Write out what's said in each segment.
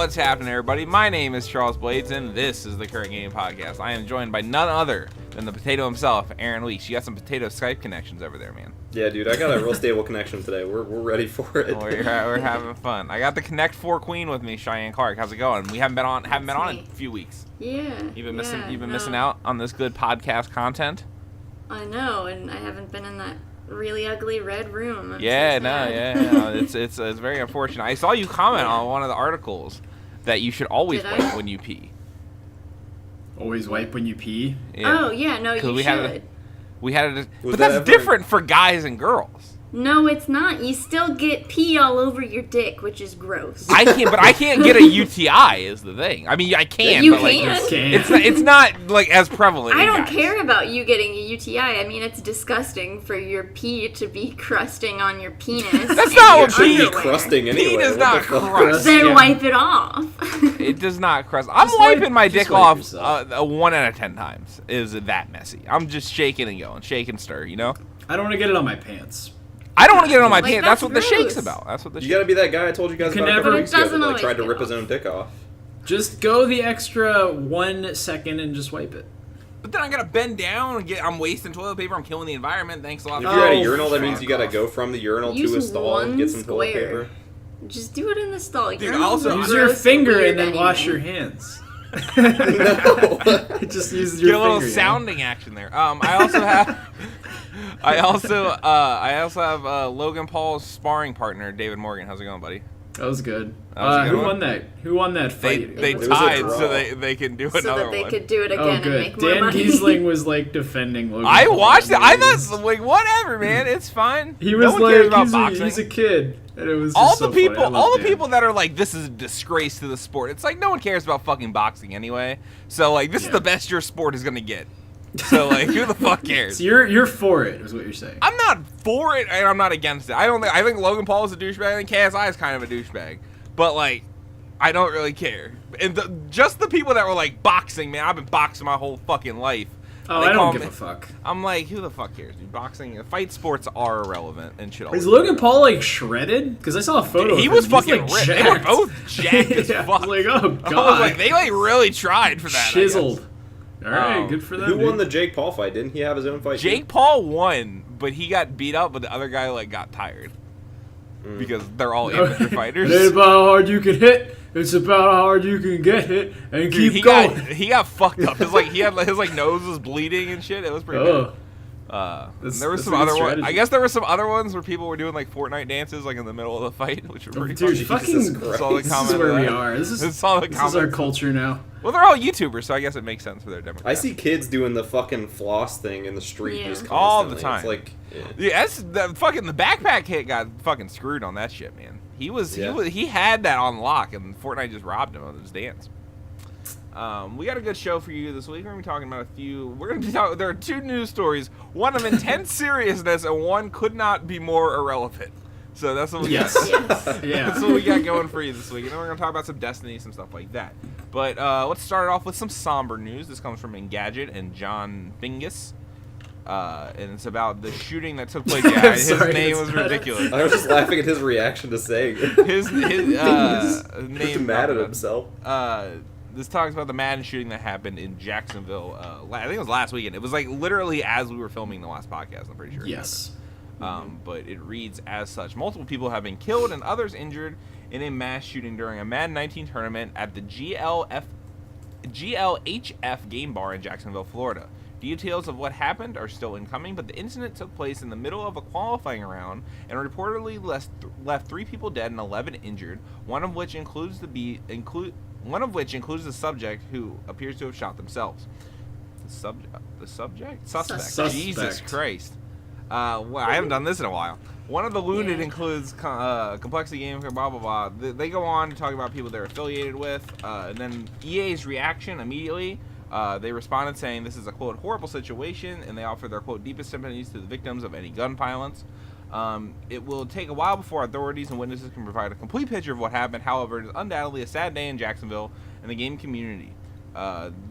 What's happening, everybody? My name is Charles Blades, and this is the Current Game Podcast. I am joined by none other than the potato himself, Aaron Leach. You got some potato Skype connections over there, man. Yeah, dude, I got a real stable connection today. We're ready for it. We're having fun. I got the Connect 4 Queen with me, Cheyenne Clark. How's it going? We haven't been on in a few weeks. Yeah. You've been missing out on this good podcast content. I know, and I haven't been in that really ugly red room. It's very unfortunate. I saw you comment on one of the articles that you should always wipe when you pee. Always wipe when you pee? Yeah. Oh, yeah, no, you should. But that's different for guys and girls. No, it's not. You still get pee all over your dick, which is gross. I can't get a UTI is the thing. I mean, I can, you but like can. it's not like as prevalent. I don't care about you getting a UTI. I mean, it's disgusting for your pee to be crusting on your penis. That's not what pee is crusting anyway. Pee does not crust. Then wipe it off. It does not crust. I'm wiping my dick off 1 out of 10 times. Is that messy? I'm just shaking and going, shake and stir. You know. I don't want to get it on my pants. I don't want to get it on my pants. That's what gross. the shake's about. You gotta be that guy I told you guys about a couple weeks ago that tried to rip his own dick off. Just go the extra 1 second and just wipe it. But then I gotta bend down and I'm wasting toilet paper. I'm killing the environment. Thanks a lot. If you're at a urinal, that means you gotta go from the urinal to a stall and get some toilet paper. Just do it in the stall. Dude, also use your finger and then wash your hands. No. Just use your Get a little finger, sounding action there. I also have Logan Paul's sparring partner, David Morgan. How's it going, buddy? That was good. Who won that? Who won that fight? They tied, so they can do another one. So that they could do it again and make more Dan money. Giesling was like defending Logan I Paul. watched it. I thought like whatever, man. It's fine. He was no one cares about like, boxing. he's a kid. And it was all just the so people, funny. all the people that are like, this is a disgrace to the sport. It's like no one cares about fucking boxing anyway. So like, this is the best your sport is gonna get. So like, who the fuck cares? So you're for it, is what you're saying. I'm not for it, and I'm not against it. I think Logan Paul is a douchebag. I think KSI is kind of a douchebag. But like, I don't really care. And just the people that were like, boxing, man. I've been boxing my whole fucking life. Oh, I don't give a fuck. I'm like, who the fuck cares, dude? Boxing, fight sports are irrelevant and shit. Is Logan Paul like shredded? Because I saw a photo. He of was him. fucking Like, ripped. They were both jacked as fuck. I was like, oh god. I was like, they like really tried for that. Chiseled. All right, good for them. Who won the Jake Paul fight? Didn't he have his own fight? Jake Paul won, but he got beat up, but the other guy like got tired because they're all amateur fighters. It ain't about how hard you can hit. It's about how hard you can get hit and keep going. He got fucked up. His nose was bleeding and shit. It was pretty bad. There were some other ones. I guess there were some other ones where people were doing like Fortnite dances like in the middle of the fight, which were pretty Dude, funny. this is where we are. This is our culture now. Well, they're all YouTubers, so I guess it makes sense for their demographic. I see kids doing the fucking floss thing in the street just constantly. All the time. It's like, that's the backpack hit got fucking screwed on that shit, man. He had that on lock, and Fortnite just robbed him of his dance. We got a good show for you this week. We're gonna be talking about a few. We're gonna be talking. There are 2 news stories, one of intense seriousness, and one could not be more irrelevant. So that's what we got. Yeah. That's what we got going for you this week. And then we're gonna talk about some Destiny, some stuff like that. But let's start it off with some somber news. This comes from Engadget and John Bingus. And it's about the shooting that took place. Yeah, his name was ridiculous. I was just laughing at his reaction to saying it. His name. He's mad at himself. This talks about the Madden shooting that happened in Jacksonville. I think it was last weekend. It was like literally as we were filming the last podcast. I'm pretty sure. Yes. But it reads as such: multiple people have been killed and others injured in a mass shooting during a Madden 19 tournament at the GLHF game bar in Jacksonville, Florida. Details of what happened are still incoming, but the incident took place in the middle of a qualifying round and reportedly left 3 people dead and 11 injured. One of which includes the subject who appears to have shot themselves. The subject? Suspect. Jesus Christ. Well, I haven't done this in a while. One of the wounded includes Complexity Gaming, blah, blah, blah. They go on to talk about people they're affiliated with. And then EA's reaction immediately, they responded saying this is a, quote, horrible situation, and they offer their, quote, deepest sympathies to the victims of any gun violence. It will take a while before authorities and witnesses can provide a complete picture of what happened. However, it is undoubtedly a sad day in Jacksonville and the game community.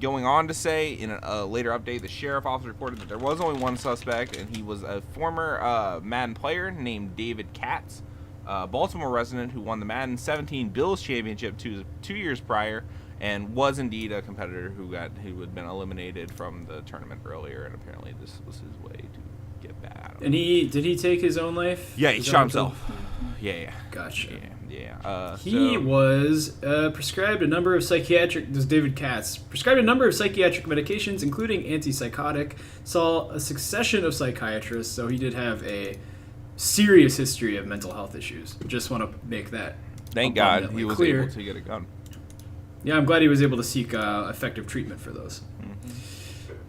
Going on to say, in a later update, the sheriff office reported that there was only one suspect, and he was a former Madden player named David Katz. Baltimore resident who won the Madden 17 Bills championship 2 years prior, and was indeed a competitor who had been eliminated from the tournament earlier, and apparently this was his way to get that out of him. And did he take his own life? Yeah, he shot himself. Yeah. Gotcha. Yeah. He was prescribed a number of psychiatric. This is David Katz prescribed a number of psychiatric medications, including antipsychotic. Saw a succession of psychiatrists, so he did have a serious history of mental health issues. Just want to make that. Thank God he was clear. able to get a gun. Yeah, I'm glad he was able to seek effective treatment for those.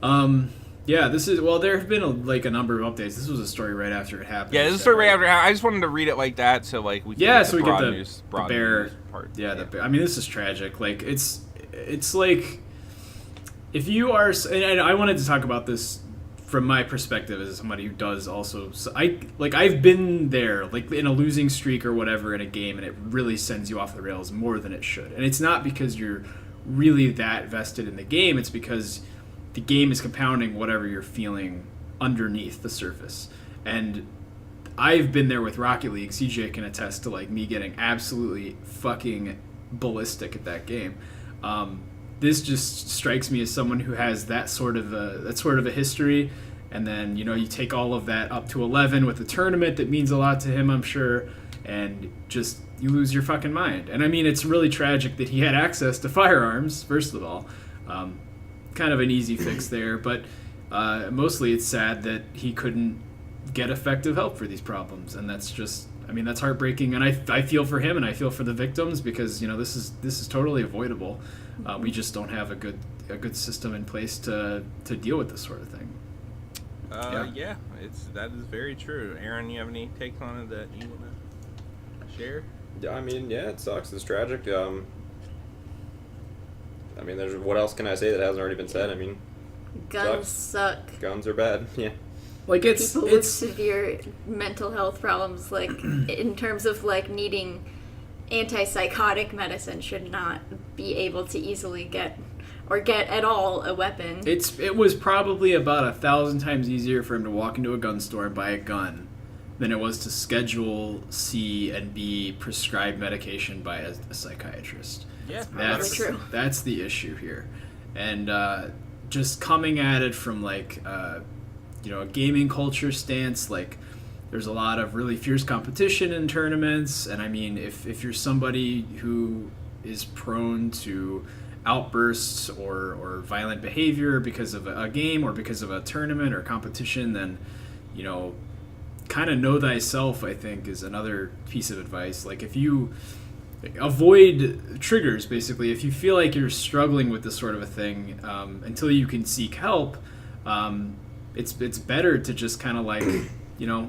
Mm-hmm. Yeah, this is there have been a number of updates. This was a story right after it happened. Yeah, this is a story right after. I just wanted to read it like that, so we can get the broad news part. Yeah, the bear. I mean, this is tragic. Like it's like if you are, and I wanted to talk about this from my perspective as somebody who does also. So I've been there, like in a losing streak or whatever in a game, and it really sends you off the rails more than it should. And it's not because you're really that vested in the game. It's because the game is compounding whatever you're feeling underneath the surface. And I've been there with Rocket League. CJ can attest to me getting absolutely fucking ballistic at that game. This just strikes me as someone who has that sort of a history. And then, you take all of that up to 11 with a tournament that means a lot to him, I'm sure. And just, you lose your fucking mind. And I mean, it's really tragic that he had access to firearms, first of all. Kind of an easy fix there, but mostly it's sad that he couldn't get effective help for these problems, and that's just, that's heartbreaking. And I feel for him, and I feel for the victims, because this is totally avoidable. We just don't have a good system in place to deal with this sort of thing. Yeah, that is very true. Aaron, you have any takes on it that you want to share? Yeah, it sucks. It's tragic. What else can I say that hasn't already been said? Guns suck. Guns are bad. Yeah. People with severe mental health problems, in terms of needing antipsychotic medicine, should not be able to easily get at all a weapon. It was probably about 1,000 times easier for him to walk into a gun store and buy a gun than it was to schedule C and B prescribed medication by a psychiatrist. Yeah, that's true. That's the issue here. And just coming at it from a gaming culture stance, there's a lot of really fierce competition in tournaments, and if you're somebody who is prone to outbursts or violent behavior because of a game or because of a tournament or competition, then kind of know thyself, I think, is another piece of advice. If you avoid triggers, basically. If you feel like you're struggling with this sort of a thing, until you can seek help, it's better to just kind of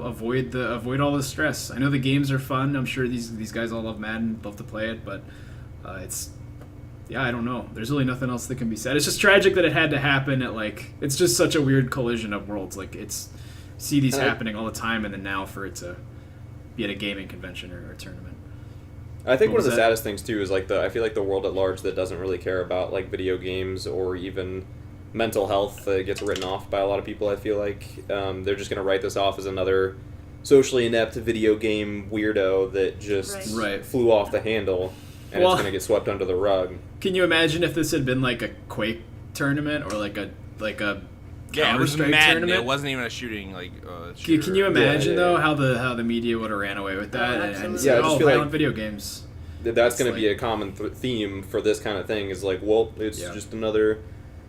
avoid all the stress. I know the games are fun. I'm sure these guys all love Madden, love to play it, but I don't know. There's really nothing else that can be said. It's just tragic that it had to happen it's just such a weird collision of worlds. See these happening all the time, and then now for it to be at a gaming convention or a tournament. I think one of the saddest things too is I feel like the world at large that doesn't really care about video games or even mental health gets written off by a lot of people. I feel like they're just going to write this off as another socially inept video game weirdo that just flew off the handle, and it's going to get swept under the rug. Can you imagine if this had been a Quake tournament or a it was Madden. Tournament? It wasn't even a shooting shooter. Can you imagine though how the media would have ran away with that and said, violent video games? That's going to be a common theme for this kind of thing. Is it's just another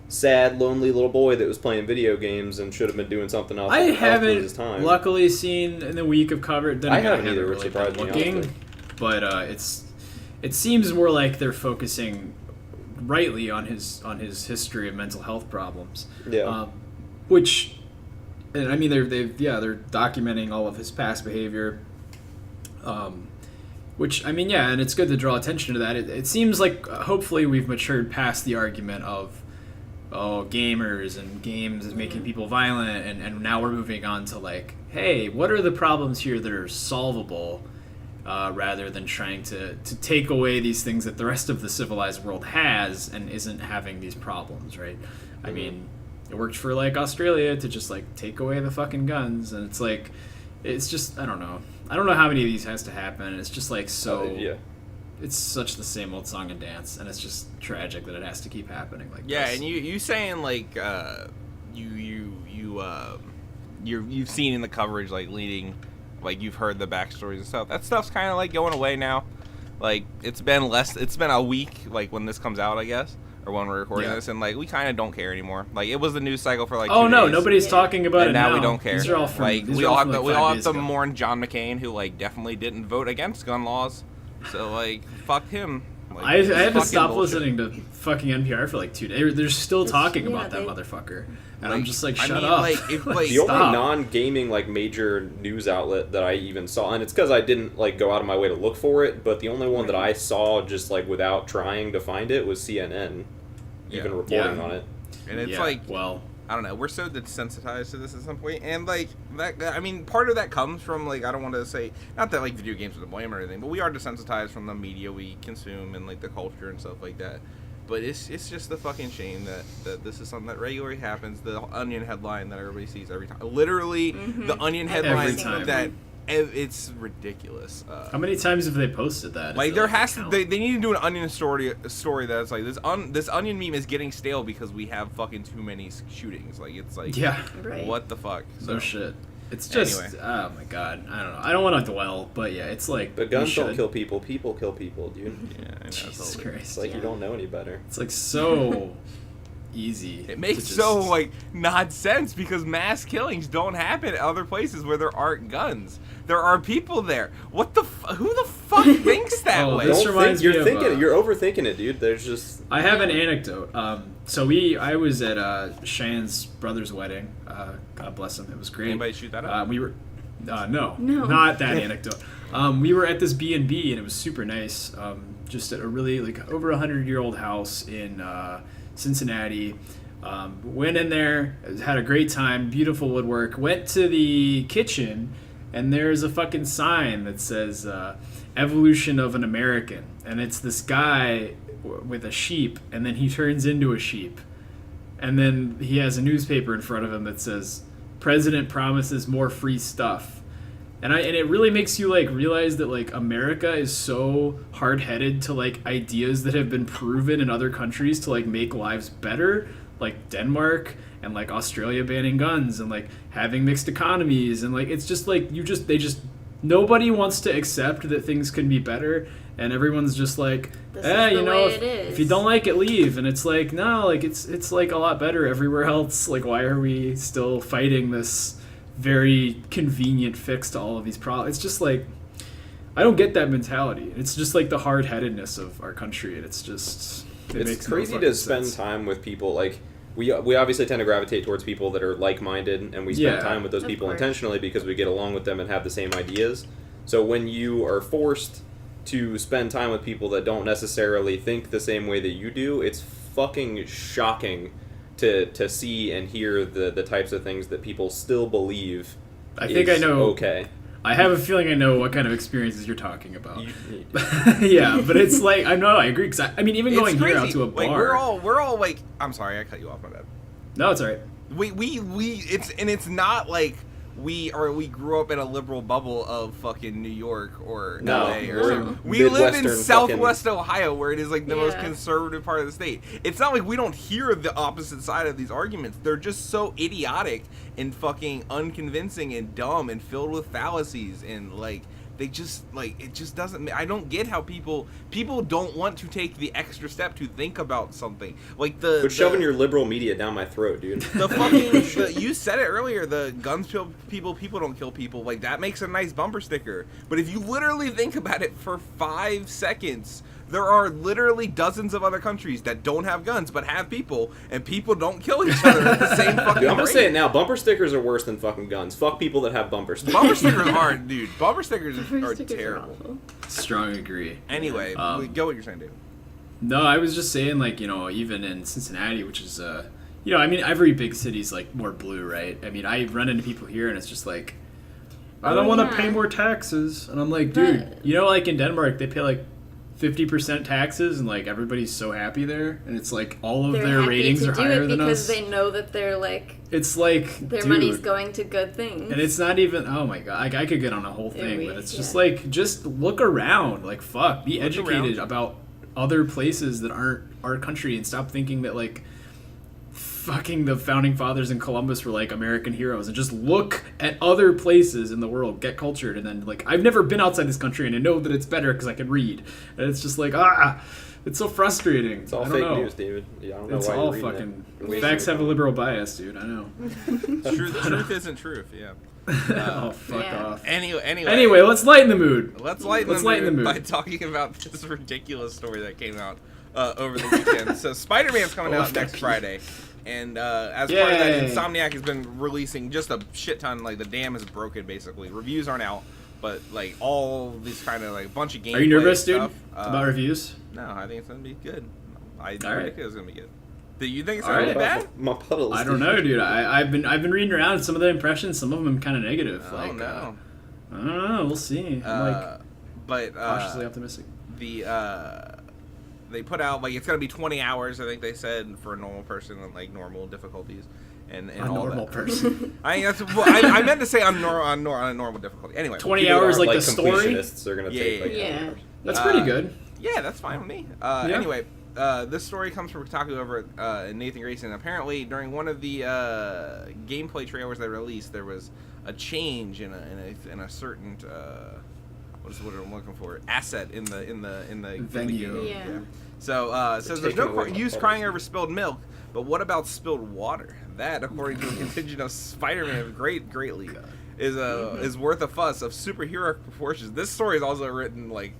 sad, lonely little boy that was playing video games and should have been doing something else. I haven't luckily seen in the week of coverage. I haven't either, which surprised me. Looking, but it seems more like they're focusing rightly on his history of mental health problems. Yeah. Which, and they're documenting all of his past behavior. Which, and it's good to draw attention to that. It seems like hopefully we've matured past the argument of gamers and games is making people violent, and now we're moving on to hey, what are the problems here that are solvable, rather than trying to take away these things that the rest of the civilized world has and isn't having these problems, right? Mm-hmm. It worked for Australia to just take away the fucking guns, and it's just, I don't know. I don't know how many of these has to happen. It's just like so. Yeah. It's such the same old song and dance, and it's just tragic that it has to keep happening like Yeah, this. and you saying like you've seen in the coverage like leading, like you've heard the backstories and stuff. That stuff's kind of like going away now. Like it's been a week like when this comes out, I guess, or when we're recording this, and like we kind of don't care anymore. Like it was the news cycle for like 2 days. Nobody's talking about and it now. We don't care. These are all from, like these we are all from, have to like, 5 days ago. mourn John McCain, who like definitely didn't vote against gun laws. So like fuck him. Like, I had to stop bullshit. listening to fucking NPR for like 2 days. They're still talking about that motherfucker, and I'm just like, shut up. Like, if, like, the only non-gaming like major news outlet that I even saw, and it's because I didn't like go out of my way to look for it, but the only one that I saw just like without trying to find it was CNN, even reporting on it. And it's like, well, I don't know. We're so desensitized to this at some point, and like that. I mean, part of that comes from like I don't want to say not that like video games are to blame or anything, but we are desensitized from the media we consume and like the culture and stuff like that. But it's just a fucking shame that this is something that regularly happens. The Onion headline that everybody sees every time, literally the Onion headline Every time. that. It's ridiculous. How many times have they posted that? Like there has to, they need to do an Onion story that's like this Onion meme is getting stale because we have fucking too many shootings. Like it's like what the fuck? No shit. It's just oh my god. I don't know. I don't want to dwell, but yeah, it's like. But guns don't kill people. People kill people, dude. Yeah, I know. Jesus Christ. It's like you don't know any better. It's like so easy. It makes so like not sense because mass killings don't happen at other places where there aren't guns. There are people there. What the? Who the fuck thinks that way? This reminds me of, you're overthinking it, dude. There's just. I have an anecdote. So I was at Cheyenne's brother's wedding. God bless him. It was great. Anybody shoot that up? We were. No, not that anecdote. We were at this B&B and it was super nice. Just at a really like over 100-year-old house in Cincinnati. Went in there, had a great time. Beautiful woodwork. Went to the kitchen. And there's a fucking sign that says "Evolution of an American," and it's this guy with a sheep, and then he turns into a sheep, and then he has a newspaper in front of him that says "President promises more free stuff," and it really makes you like realize that like America is so hard-headed to like ideas that have been proven in other countries to like make lives better, like Denmark. And like Australia banning guns and like having mixed economies and like it's just like nobody wants to accept that things can be better and everyone's just like if you don't like it, leave. And it's like no, like it's like a lot better everywhere else. Like why are we still fighting this very convenient fix to all of these problems? It's just like I don't get that mentality. It's just like the hard-headedness of our country, and it's just it's crazy to spend time with people like. We obviously tend to gravitate towards people that are like-minded, and we spend time with those people intentionally because we get along with them and have the same ideas. So when you are forced to spend time with people that don't necessarily think the same way that you do, it's fucking shocking to see and hear the types of things that people still believe I think I know. Okay. I have a feeling I know what kind of experiences you're talking about. Yeah, but it's like I agree. Cause I mean, even going here out to a bar, like, we're all like, I'm sorry, I cut you off, my bad. No, it's alright. It's not like we grew up in a liberal bubble of fucking New York or LA or something. We live in Southwest Ohio, where it is like the most conservative part of the state. It's not like we don't hear the opposite side of these arguments. They're just so idiotic and fucking unconvincing and dumb and filled with fallacies and like they just like it just doesn't. I don't get how people don't want to take the extra step to think about something like Quit shoving your liberal media down my throat, dude. The fucking you said it earlier. The guns kill people. People don't kill people. Like that makes a nice bumper sticker. But if you literally think about it for 5 seconds. There are literally dozens of other countries that don't have guns but have people, and people don't kill each other at the same fucking Dude, I'm gonna rate. say it now. Bumper stickers are worse than fucking guns. Fuck people that have bumper stickers. Bumper stickers aren't, dude. Bumper stickers are terrible. Strong agree. Anyway, go what you're saying, dude. No, I was just saying, like, you know, even in Cincinnati, which is, you know, I mean, every big city's, like, more blue, right? I mean, I run into people here, and it's just like, I don't want to pay more taxes. And I'm like, dude, you know, like, in Denmark, they pay, like, 50% taxes, and like everybody's so happy there, and it's like all of They're their happy ratings to are do higher it than because us. they know that they're like It's like their dude, money's going to good things. and it's not even. Oh my god, I could get on a whole thing, but it's just yeah. like just look around, like fuck, be Look educated around. about other places that aren't our country, and stop thinking that like fucking the founding fathers in Columbus were like American heroes, and just look at other places in the world, get cultured, and then like I've never been outside this country and I know that it's better because I can read, and it's just like it's so frustrating. It's all I don't fake know. news, David. Yeah, I don't know It's why all you're reading fucking it. facts have a liberal bias, dude. I know. Truth isn't truth. Yeah. Oh fuck Yeah. off. Anyway, Let's lighten the mood. let's lighten the mood by talking about this ridiculous story that came out over the weekend. So Spider-Man's coming out next Friday. And as part of that, Insomniac has been releasing just a shit ton. Like, the dam is broken, basically. Reviews aren't out, but, like, all these kind of, like, bunch of gameplay Are you nervous, stuff. dude, about reviews? No, I think it's going to be good. I All right. think it's going to be good. Do you think it's All going to be right. bad? My puddles. I don't know, dude. I've been reading around some of the impressions. Some of them kind of negative. Oh, like, no. I don't know. We'll see. I'm But cautiously optimistic. They put out, like, it's going to be 20 hours, I think they said, for a normal person and, like, normal difficulties. And A all normal that. person. I meant to say on a normal difficulty. Anyway. 20 People hours, that like are, the story. completionists are gonna take like Yeah. 20 hours. That's pretty good. Yeah, that's fine with me. Anyway, this story comes from Kotaku over at Nathan Grayson. Apparently, during one of the gameplay trailers they released, there was a change in a certain what I'm looking for, asset in the Venue. Yeah. So says there's no away my use puddles. crying over spilled milk, but what about spilled water? That, according to a contingent of Spider-Man greatly, is worth a fuss of superhero proportions. This story is also written like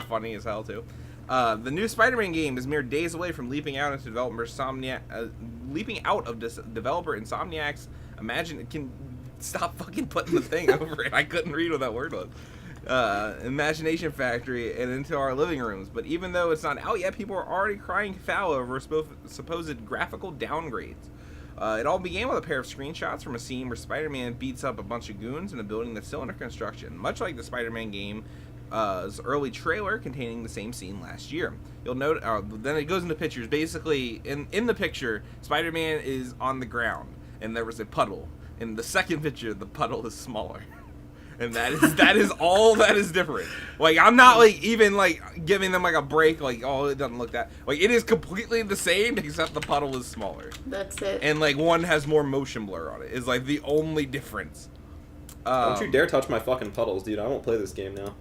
funny as hell too. The new Spider-Man game is mere days away from leaping out of developer Insomniac's can stop fucking putting the thing over it. I couldn't read what that word was. Imagination Factory and into our living rooms. But even though it's not out yet, people are already crying foul over supposed graphical downgrades. It all began with a pair of screenshots from a scene where Spider-Man beats up a bunch of goons in a building that's still under construction, much like the Spider-Man game's early trailer containing the same scene last year. You'll note, then it goes into pictures. Basically, in the picture, Spider-Man is on the ground, and there was a puddle. In the second picture, the puddle is smaller. And that is all that is different. Like, I'm not like even like giving them like a break, like, oh, it doesn't look that, like, it is completely the same except the puddle is smaller. That's it. And like one has more motion blur on it. Is like the only difference. Don't you dare touch my fucking puddles, dude. I won't play this game now.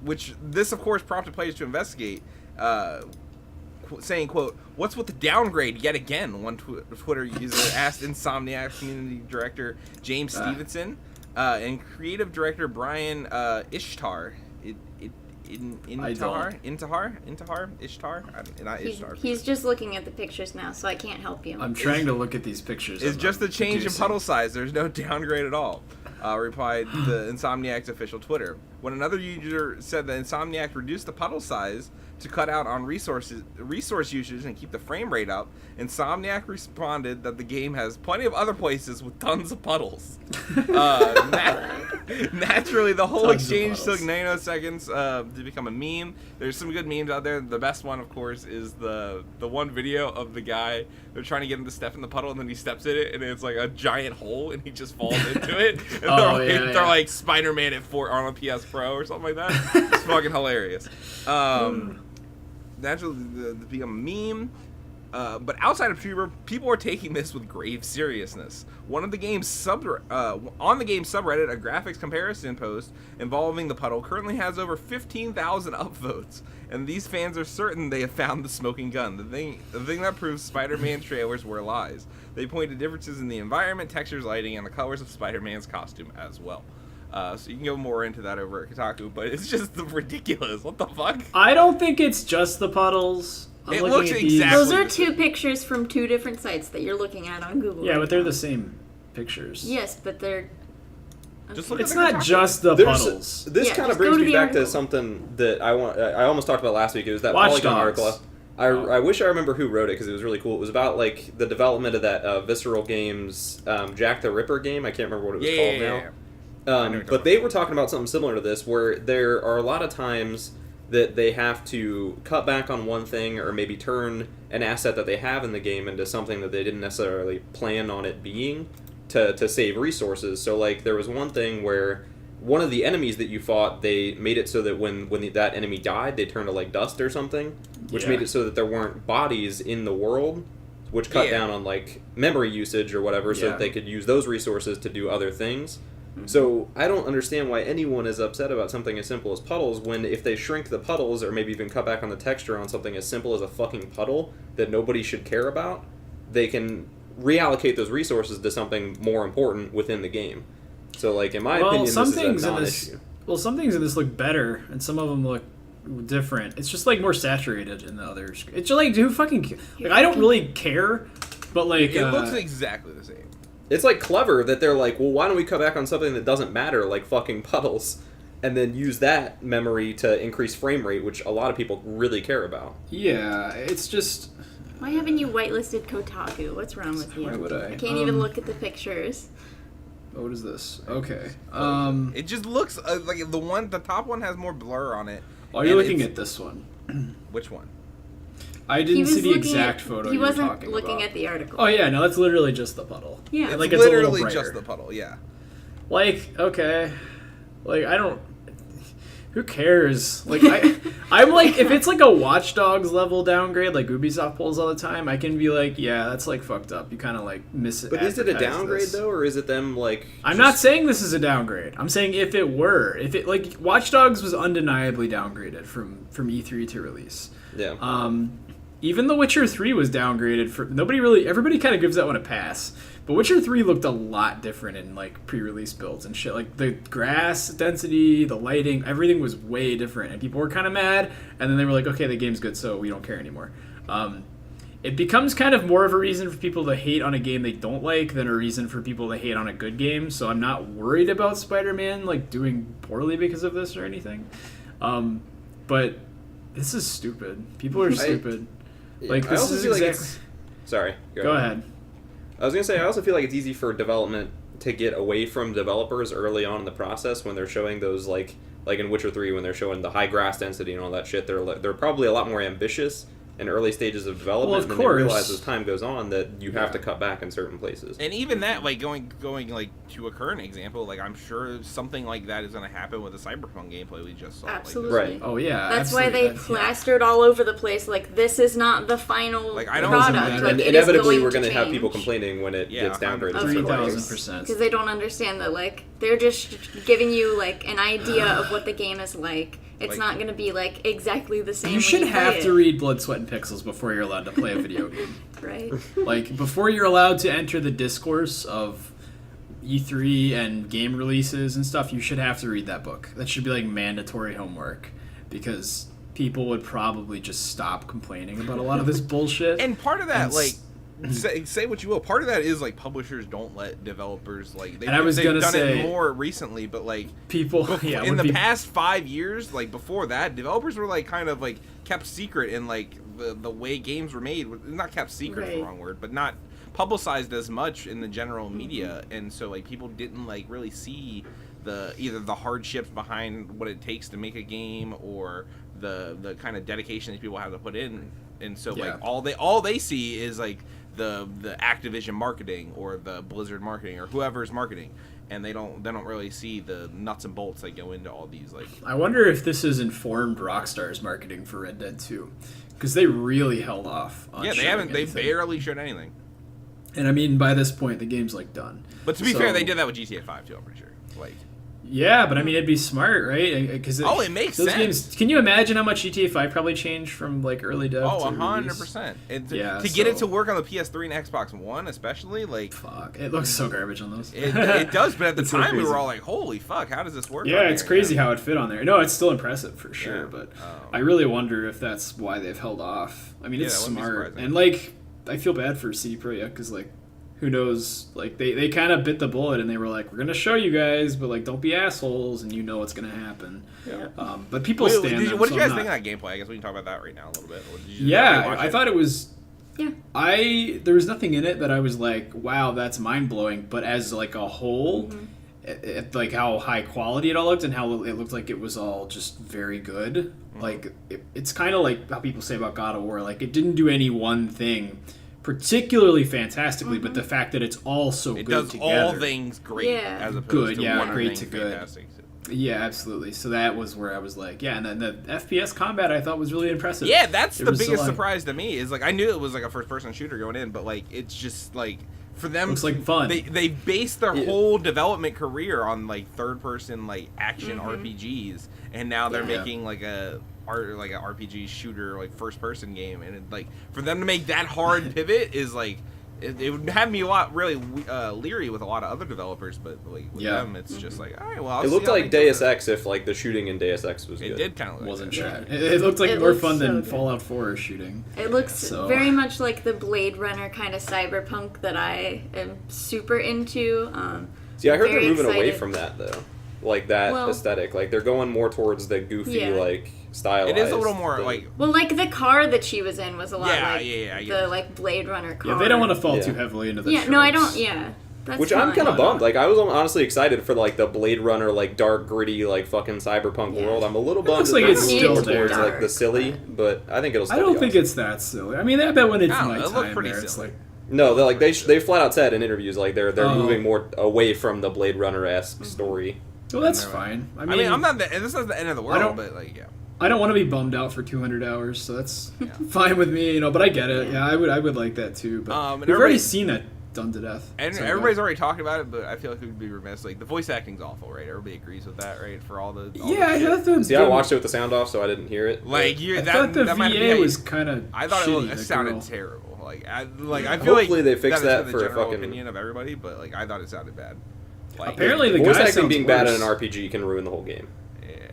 Which this of course prompted players to investigate, saying, quote, "What's with the downgrade yet again?" One Twitter user asked Insomniac community director James Stevenson and creative director Brian Ishtar. He's just looking at the pictures now, so I can't help you. I'm trying to look at these pictures. It's just a change in puddle size. There's no downgrade at all. Replied the Insomniac's official Twitter. When another user said that Insomniac reduced the puddle size to cut out on resource usage and keep the frame rate up, Insomniac responded that the game has plenty of other places with tons of puddles. Naturally, the whole exchange took nanoseconds to become a meme. There's some good memes out there. The best one, of course, is the one video of the guy. They're trying to get him to step in the puddle, and then he steps in it, and it's like a giant hole, and he just falls into it. And they're like Spider-Man at on a PS Pro or something like that. It's fucking hilarious. Naturally, to become a meme. But outside of Tuber, people are taking this with grave seriousness. On the game's subreddit, a graphics comparison post involving the puddle currently has over 15,000 upvotes, and these fans are certain they have found the smoking gun. The thing that proves Spider-Man trailers were lies. They point to differences in the environment, textures, lighting, and the colors of Spider-Man's costume as well. So you can go more into that over at Kotaku, but it's just ridiculous. What the fuck? I don't think it's just the puddles. It looks exactly. Those are two pictures from two different sites that you're looking at on Google. Yeah, but they're the same pictures. Yes, but they're. Just look at It's the not Kotaku. just the puddles. This kind of brings me back to something that I almost talked about last week. It was that Watch Polygon Dogs. article. I wish I remember who wrote it because it was really cool. It was about like the development of that Visceral Games Jack the Ripper game. I can't remember what it was called now. But they were talking about something similar to this, where there are a lot of times that they have to cut back on one thing or maybe turn an asset that they have in the game into something that they didn't necessarily plan on it being to save resources. So, like, there was one thing where one of the enemies that you fought, they made it so that when that enemy died, they turned to, like, dust or something, which made it so that there weren't bodies in the world, which cut down on, like, memory usage or whatever, so that they could use those resources to do other things. So I don't understand why anyone is upset about something as simple as puddles when if they shrink the puddles or maybe even cut back on the texture on something as simple as a fucking puddle that nobody should care about, they can reallocate those resources to something more important within the game. So, like, in my opinion, this is a non-issue. Well, some things in this look better, and some of them look different. It's just, like, more saturated in the others. It's just, like, who fucking... Like, I don't really care, but, like... It looks exactly the same. It's, like, clever that they're like, well, why don't we cut back on something that doesn't matter, like fucking puddles, and then use that memory to increase frame rate, which a lot of people really care about. Yeah, it's just... Why haven't you whitelisted Kotaku? What's wrong with you? Why would I? I can't even look at the pictures. What is this? Okay. It just looks like the top one has more blur on it. Oh, you're looking at this one. Which one? I didn't see the exact photo He you were wasn't talking looking about. at the article. Oh, yeah, no, that's literally just the puddle. Yeah. It's like, literally it's a just little the puddle, yeah. Like, okay. Like, I don't... Who cares? Like, I'm like, if it's like a Watch Dogs level downgrade, like Ubisoft pulls all the time, I can be like, yeah, that's like fucked up. You kind of like miss it. But is it a downgrade though, or is it them like? I'm not saying this is a downgrade. I'm saying if it were, if it like Watch Dogs was undeniably downgraded from E3 to release. Yeah. Even The Witcher 3 was downgraded for everybody kind of gives that one a pass. But Witcher 3 looked a lot different in like pre-release builds and shit. Like the grass density, the lighting, everything was way different, and people were kind of mad. And then they were like, "Okay, the game's good, so we don't care anymore." It becomes kind of more of a reason for people to hate on a game they don't like than a reason for people to hate on a good game. So I'm not worried about Spider-Man like doing poorly because of this or anything. But this is stupid. People are stupid. Like this is exactly. Sorry. Go ahead. I was going to say, I also feel like it's easy for development to get away from developers early on in the process when they're showing those, like in Witcher 3, when they're showing the high grass density and all that shit. They're probably a lot more ambitious in early stages of development, well, of and course. they realize as time goes on that you have to cut back in certain places. And even that, like, going like to a current example, like, I'm sure something like that is going to happen with the Cyberpunk gameplay we just saw. Absolutely. Right. Oh, yeah. That's why they plastered all over the place, like, this is not the final Like, I don't product. Like, and it inevitably, is we're going to to have people complaining when it gets downgraded. 3,000%. Because they don't understand that, like, they're just giving you, like, an idea of what the game is like. It's not going to be, like, exactly the same. You should have to read Blood, Sweat, and Pixels before you're allowed to play a video game. Right. Like, before you're allowed to enter the discourse of E3 and game releases and stuff, you should have to read that book. That should be, like, mandatory homework. Because people would probably just stop complaining about a lot of this bullshit. And part of that, like, say what you will, part of that is, like, publishers don't let developers, like, they've done it more recently, but, like, people in the past 5 years, like, before that, developers were, like, kind of, like, kept secret in, like, the way games were made. Not kept secret is the wrong word, but not publicized as much in the general media, and so, like, people didn't, like, really see either the hardships behind what it takes to make a game or the kind of dedication that people have to put in. And so, like, all they see is, like, the Activision marketing or the Blizzard marketing or whoever's marketing, and they don't really see the nuts and bolts that go into all these. Like, I wonder if this has informed Rockstar's marketing for Red Dead 2, because they really held off on they barely showed anything. And I mean, by this point the game's like done. But to be fair, they did that with GTA 5 too, I'm pretty sure. Like, yeah, but I mean, it'd be smart, right? Because it makes sense. Games, can you imagine how much GTA 5 probably changed from like early dev? Oh, to 100%. And to get it to work on the PS3 and Xbox One, especially, like, fuck, it looks so garbage on those. It does, but at the time we were all like, "Holy fuck, how does this work?" Yeah, it's crazy how it fit on there. No, it's still impressive for sure, but I really wonder if that's why they've held off. I mean, it's smart, and like, I feel bad for CD Projekt because like, who knows, like, they kind of bit the bullet and they were like, we're going to show you guys, but, like, don't be assholes, and you know what's going to happen. Yeah. But people stand them, what did you guys think of that gameplay? I guess we can talk about that right now a little bit. I thought it was... Yeah. There was nothing in it that I was like, wow, that's mind-blowing, but as, like, a whole, at like how high quality it all looked and how it looked like it was all just very good. Mm-hmm. Like it's kind of like how people say about God of War. Like it didn't do any one thing particularly fantastically, but the fact that it's all so it good together. It does all things great as opposed to one great thing to good. Fantastic. Yeah, absolutely. So that was where I was like, yeah, and then the FPS combat I thought was really impressive. Yeah, that's the biggest surprise to me is like I knew it was like a first-person shooter going in, but like it's just like for them, it's like fun. They based their whole development career on like third-person like action RPGs, and now they're making like an RPG shooter like first-person game, and it, like for them to make that hard pivot is like. It would have me a lot really leery with a lot of other developers, but like with them, it's just like, all right, well, it looked like Deus Ex if like the shooting in Deus Ex was good. It did kind of look wasn't sure. It looked like more fun than Fallout 4 shooting. It looks very much like the Blade Runner kind of cyberpunk that I am super into. See, I heard they're moving away from that though, like that aesthetic. Like they're going more towards the goofy like stylized. It is a little more like like the car that she was in was a lot like the like Blade Runner car. Yeah, they don't want to fall too heavily into the tropes. No, I don't. Yeah, that's which I'm kind of bummed. Like I was honestly excited for like the Blade Runner like dark gritty like fucking cyberpunk world. I'm a little bummed. It looks like it's still towards like the silly, but I think it'll. Still I don't think it's that silly. I mean, I bet when it's nighttime, it's like. No, they're like they flat out said in interviews like they're moving more away from the Blade Runner-esque story. Well, that's fine. I mean, I'm not. This is the end of the world, but like I don't want to be bummed out for 200 hours, so that's fine with me, But I get it. Yeah, I would like that too. But we've already seen that done to death. And everybody's already talked about it, but I feel like we would be remiss. Like the voice acting's awful, right? Everybody agrees with that, right? For all the See, I watched it with the sound off, so I didn't hear it. Like I thought the VA was kind of. I thought it sounded terrible. I feel hopefully they fix that for the a fucking opinion of everybody, but like I thought it sounded bad. Like, apparently, the voice guy acting being worse. bad in an RPG can ruin the whole game.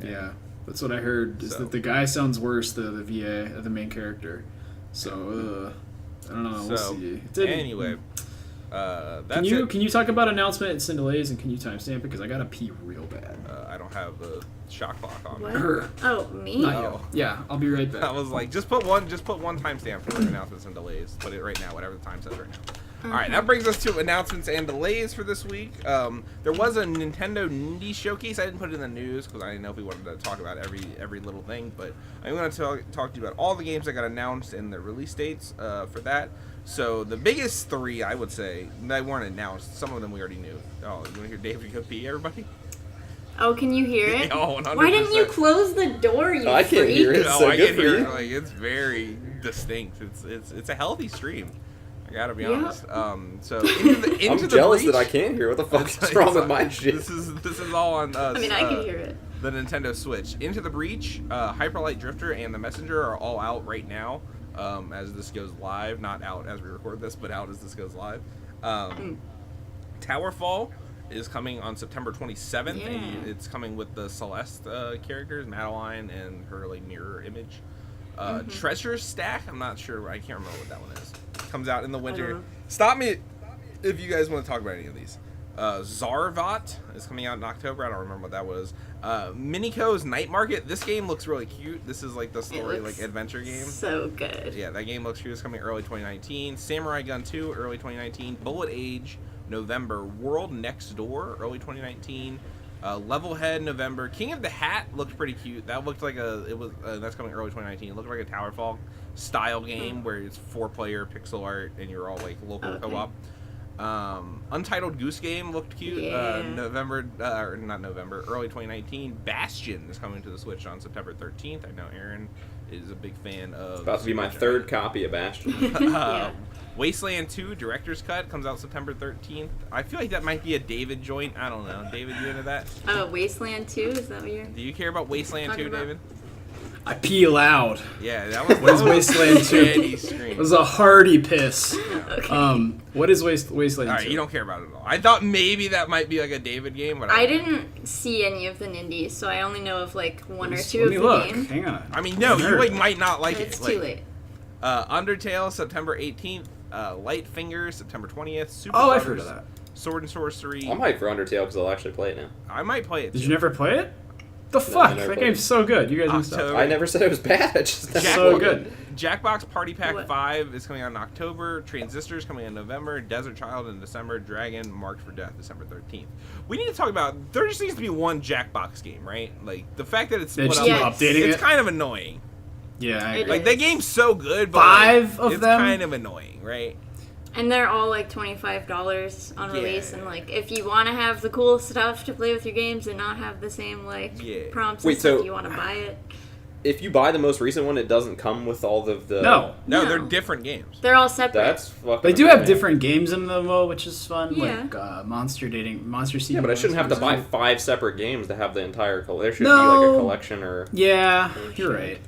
Yeah, that's what I heard. Is that the guy sounds worse, the VA, the main character. So I don't know. We'll see. Anyway, that's can you talk about announcement and delays, and can you timestamp it because I gotta pee real bad. I don't have the shot clock on. What? Oh, me? Yeah, I'll be right back. I was like, just put one timestamp for announcements and delays. Put it right now, whatever the time says right now. All right, that brings us to announcements and delays for this week. There was a Nintendo Indie Showcase. I didn't put it in the news because I didn't know if we wanted to talk about every little thing. But I'm going to talk to you about all the games that got announced and the release dates for that. So the biggest three, I would say, that weren't announced. Some of them we already knew. Oh, you want to hear David go pee, everybody? Oh, can you hear it? Oh, 100%. Why didn't you close the door, you I can't hear it. So I can hear it. Like, it's very distinct. It's a healthy stream. I gotta be honest. So into I'm the jealous breach, that I can't hear. What the fuck is wrong with my shit? This is all on us. I mean, I can hear it. The Nintendo Switch. Into the Breach, Hyperlight Drifter, and The Messenger are all out right now. As this goes live, not out as we record this, but out as this goes live. Towerfall is coming on September 27th. And it's coming with the Celeste characters, Madeline and her like mirror image. Treasure Stack, I'm not sure. I can't remember what that one is. Comes out in the winter. Stop me if you guys want to talk about any of these. Zarvat is coming out in October. I don't remember what that was. Miniko's Night Market. This game looks really cute. This is like the story like adventure game. So good. Yeah, that game looks cute. It's coming early 2019. Samurai Gun 2 early 2019. Bullet Age November. World Next Door early 2019. Levelhead November. King of the Hat looked pretty cute. That looked like that's coming early 2019. It looked like a Towerfall style game where it's 4-player pixel art and you're all like local co-op. Untitled Goose Game looked cute. Early 2019. Bastion is coming to the Switch on September 13th. I know Aaron is a big fan of. It's about to be my third copy of Bastion. Wasteland 2 Director's Cut comes out September 13th. I feel like that might be a David joint. I don't know. David, you into that? Wasteland 2? Is that what you're... Do you care about Wasteland 2, David? I pee loud. Yeah, that was... What is Wasteland 2? It was a hearty piss. Okay. What is Wasteland 2? Alright, you don't care about it at all. I thought maybe that might be like a David game, but I didn't see any of the Nindies, so I only know of like one or two of the games. Hang on. I mean, no, you like might not like it. It's too late. Undertale, September 18th. Lightfinger, September 20th. I've heard of that. Sword and Sorcery. I'm hyped for Undertale because I'll actually play it now. I might play it. Did you never play it? The fuck? never That played game's so good. You guys missed out. October. I never said it was bad. I just never So played it. good. Jackbox Party Pack What? 5 is coming out in October. Transistors coming in November. Desert Child in December. Dragon Marked for Death December 13th. We need to talk about. There just needs to be one Jackbox game, right? Like the fact that it's They split just up. keep like, updating it's it. kind of annoying. Yeah, I It agree. Like that game's so good, but 5 like, of it's them? kind of annoying, right? And they're all like $25 on release, Yeah. and like if you want to have the cool stuff to play with your games and not have the same like Yeah. prompts Wait, and stuff, so- you want to buy it. If you buy the most recent one, it doesn't come with all of the. No. No, No. they're different games. They're all separate. That's fucking. They do have annoying. different games in them, though, which is fun. Yeah. Like Monster Seed. Yeah, but I shouldn't have to buy Monster- 5 separate games to have the entire collection. There should be No. like a collection or. Yeah, you're right.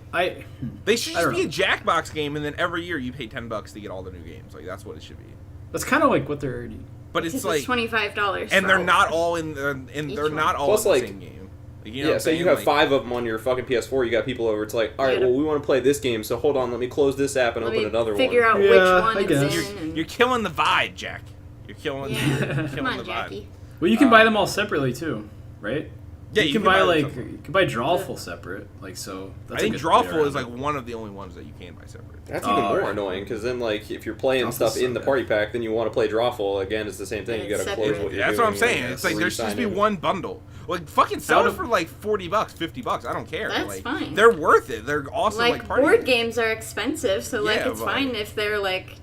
They should I just don't be a Jackbox game, and then every year you pay $10 to get all the new games. Like that's what it should be. That's kind of like what they're already. But it's Because like, it's $25. and for they're all not of them. all in, and Each they're one. not all Plus, in the like- same game. Like, you know what I'm Yeah, say you saying? have Like, 5 of them on your fucking PS4. You got people over. It's like, all right, Yeah. well, we want to play this game, so hold on, let me close this app and Let open me another figure one. out Yeah, which one I it's guess. in. And... You're killing the vibe, Jack. You're killing. Yeah. You're Come killing on, the vibe. Jackie. Well, you can buy them all separately too, right? Yeah, you can buy them like separate. you can buy Drawful separate, like so. I That's think a good way Drawful around is like it. one of the only ones that you can buy separate. That's even Oh, more right. annoying, because then, like, if you're playing Drawful's stuff so in the good. party pack, then you want to play Drawful, again, it's the same thing. And You gotta it's close separate. what you're Yeah, that's doing. what I'm saying. and It's like there should just be re-sign in. one bundle. Like fucking sell Out it of- for like $40, $50. I don't care. That's like, fine. They're worth it. They're awesome. Like party board games are expensive, so like Yeah, it's but- fine if they're like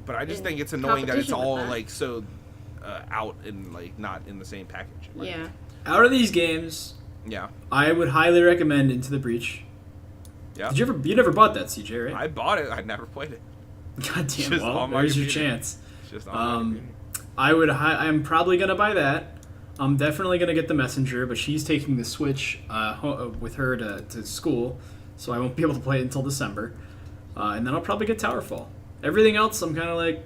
But I just in think it's annoying that it's competition with all that. like so out and like not in the same package. Like, Yeah. Out of these games, Yeah. I would highly recommend Into the Breach. Yeah. Did you ever? You never bought that, CJ, right? I bought it. I never played it. God damn. Just Well, on my there's your computer. chance. It's just on my computer. I would. I'm probably gonna buy that. I'm definitely gonna get the Messenger, but she's taking the Switch with her to school, so I won't be able to play it until December. And then I'll probably get Towerfall. Everything else, I'm kind of like,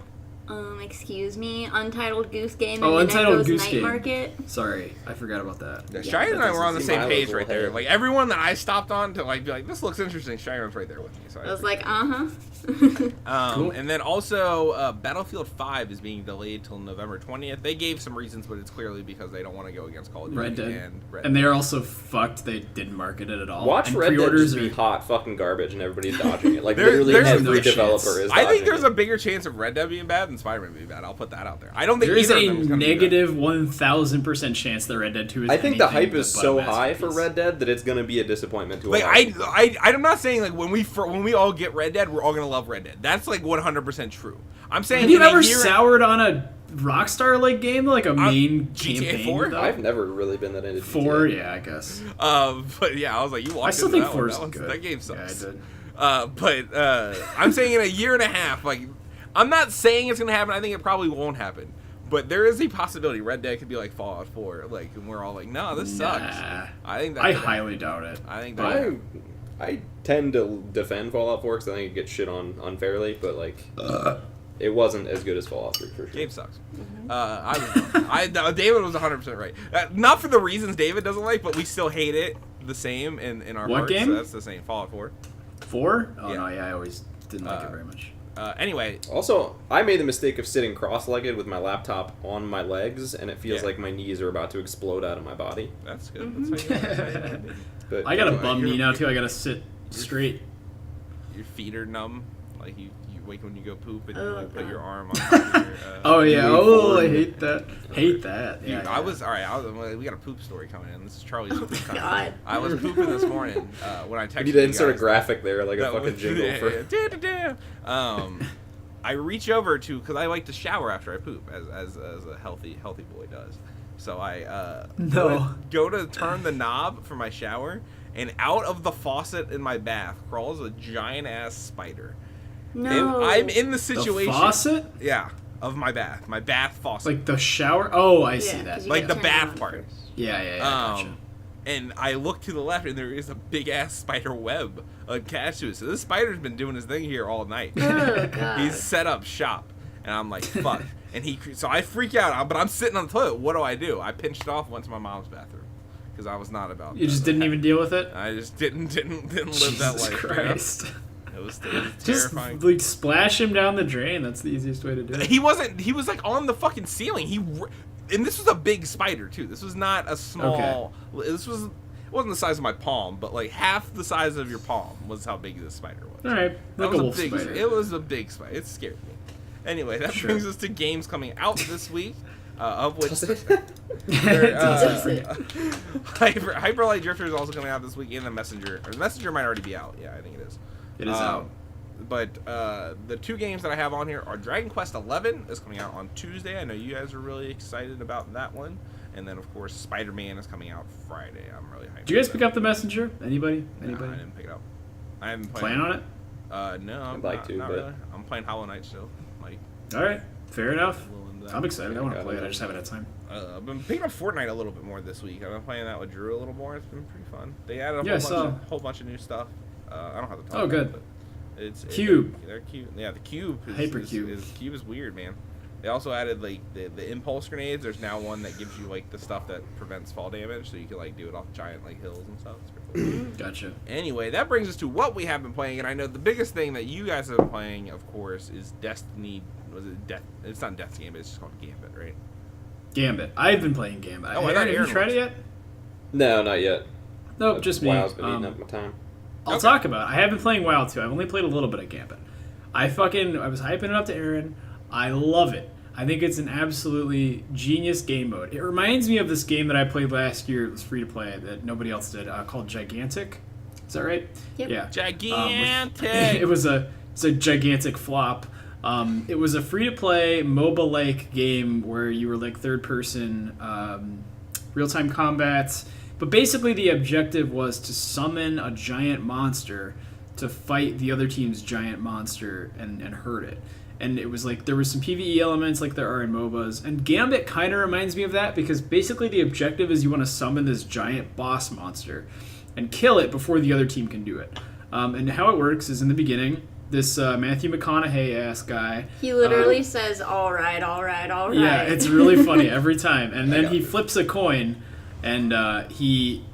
Excuse me, Untitled Goose Game Oh, and Untitled Night Goose Night Game. Market. sorry, I forgot about that. Yeah, Yeah, Cheyenne and that I were on the doesn't same seem page Milo's right there. ahead. Like everyone that I stopped on to like be like, this looks interesting. Cheyenne's right there with me. So I was like, Cool. And then also Battlefield 5 is being delayed till November 20th. They gave some reasons, but it's clearly because they don't want to go against Call of Duty Red Dead. and Red And Dead. they are also fucked. They didn't market it at all. Watch and Red Dead pre-orders just be are- hot fucking garbage and everybody's dodging it. Like, There- literally there's every no chance. developer is I think dodging there's it. a bigger chance of Red Dead being bad than Spider-Man being bad. I'll put that out there. I don't think There is either a of them is gonna be bad. negative 1,000% chance that Red Dead 2 is I think the anything hype is but a so high for masterpiece. Red Dead that it's going to be a disappointment to a Like lot of people. I'm not saying like when we all get Red Dead, we're all gonna love Red Dead. That's like 100% true. I'm saying Have you in a ever year- soured on a Rockstar like game, like a main GTA campaign? 4? though? I've never really been that into 4, GTA. yeah, I guess. But yeah, I was like, you walked I still into think that 4 one. is That one's- good. That game Yeah, I sucks. did. But I'm saying in a year and a half, like I'm not saying it's gonna happen. I think it probably won't happen. But there is a possibility Red Dead could be like Fallout 4, like, and we're all like, no, this sucks. Nah. I think that I could highly doubt it. I think that I tend to defend Fallout 4 because I think it gets shit on unfairly, but like it wasn't as good as Fallout 3 for sure. game sucks. David was 100% right. Not for the reasons David doesn't like, but we still hate it the same in our What hearts. game? So that's the same. Fallout 4. 4? Oh, Yeah. no, yeah, I always didn't like it very much. Anyway, Also, I made the mistake of sitting cross-legged with my laptop on my legs, and it feels Yeah. like my knees are about to explode out of my body. that's good. That's how you want it. But I got a you're- bum you're- knee now, too. I got to sit straight. Your feet are numb. Like you wake when you go poop and you Oh, like, put God. your arm on top of your. Oh, yeah. move Oh, forward. I hate that. Hate that. Dude, Yeah, I yeah. was alright. We got a poop story coming in. This is Charlie's poop time. God. I was pooping this morning when I texted we need to you insert a guys. graphic there, like a That fucking was- jingle yeah, for. yeah, da-da-da. I reach over to because I like to shower after I poop, as a healthy boy does. So I go to turn the knob for my shower, and out of the faucet in my bath crawls a giant ass spider. No. And I'm in the The situation. faucet? Yeah, of my bath faucet. Like the shower? Oh, I see Yeah, that. 'cause you Like gotta the turn it bath on part. first. Yeah, yeah, yeah. Gotcha. And I look to the left, and there is a big ass spider web attached to it. So this spider's been doing his thing here all night. Oh, God. He's set up shop, and I'm like, fuck. So I freak out, but I'm sitting on the toilet. What do? I pinched it off, went to my mom's bathroom because I was not about. You just didn't even deal with it? I just didn't live that Jesus life. you know? Christ. It was Just terrifying. like splash him down the drain. That's the easiest way to do it. He wasn't. He was like on the fucking ceiling. And this was a big spider too. This was not a small. This was it wasn't the size of my palm, but like half the size of your palm was how big this spider was. All right, like a wolf spider. It was a big spider. It scared me. Anyway, that brings us to games coming out this week, of which Hyper Light Drifter is also coming out this week, and the Messenger. Or the Messenger might already be out. Yeah, I think it is. It is out. But the two games that I have on here are Dragon Quest XI is coming out on Tuesday. I know you guys are really excited about that one. And then, of course, Spider-Man is coming out Friday. I'm really hyped. Did you guys pick up the Messenger? Anybody? No, I didn't pick it up. I haven't played Playing on it? No, I'd like to, not but really. I'm playing Hollow Knight still. All right, fair enough. I'm excited. I want to play it. I just haven't had time. I've been picking up Fortnite a little bit more this week. I've been playing that with Drew a little more. It's been pretty fun. They added a whole bunch of new stuff. I don't have to talk about it. But it's Cube. They're cute. Yeah, the Cube. Hypercube. Cube is weird, man. They also added like the impulse grenades. There's now one that gives you like the stuff that prevents fall damage, so you can like do it off giant like hills and stuff. It's pretty cool. Gotcha. Anyway, that brings us to what we have been playing, and I know the biggest thing that you guys have been playing, of course, is Destiny. Was it Death? It's not Death's Gambit. It's just called Gambit, right? Gambit. I've been playing Gambit. Oh, I thought have you tried it yet? No, not yet. Nope, just me. WoW's been eating up my time. I'll talk about it. I have been playing WoW too. I've only played a little bit of Gambit. I was hyping it up to Aaron. I love it. I think it's an absolutely genius game mode. It reminds me of this game that I played last year. It was free to play that nobody else did. Called Gigantic. Is that right? Yep. Yeah. Gigantic. It's a gigantic flop. It was a free to play MOBA-like game where you were like third person, real time combat. But basically, the objective was to summon a giant monster to fight the other team's giant monster and hurt it. And it was like there was some PvE elements like there are in MOBAs. And Gambit kind of reminds me of that because basically the objective is you want to summon this giant boss monster and kill it before the other team can do it. And how it works is in the beginning, this Matthew McConaughey-ass guy... He literally says, all right, all right, all right. Yeah, it's really funny every time. And then he flips a coin and he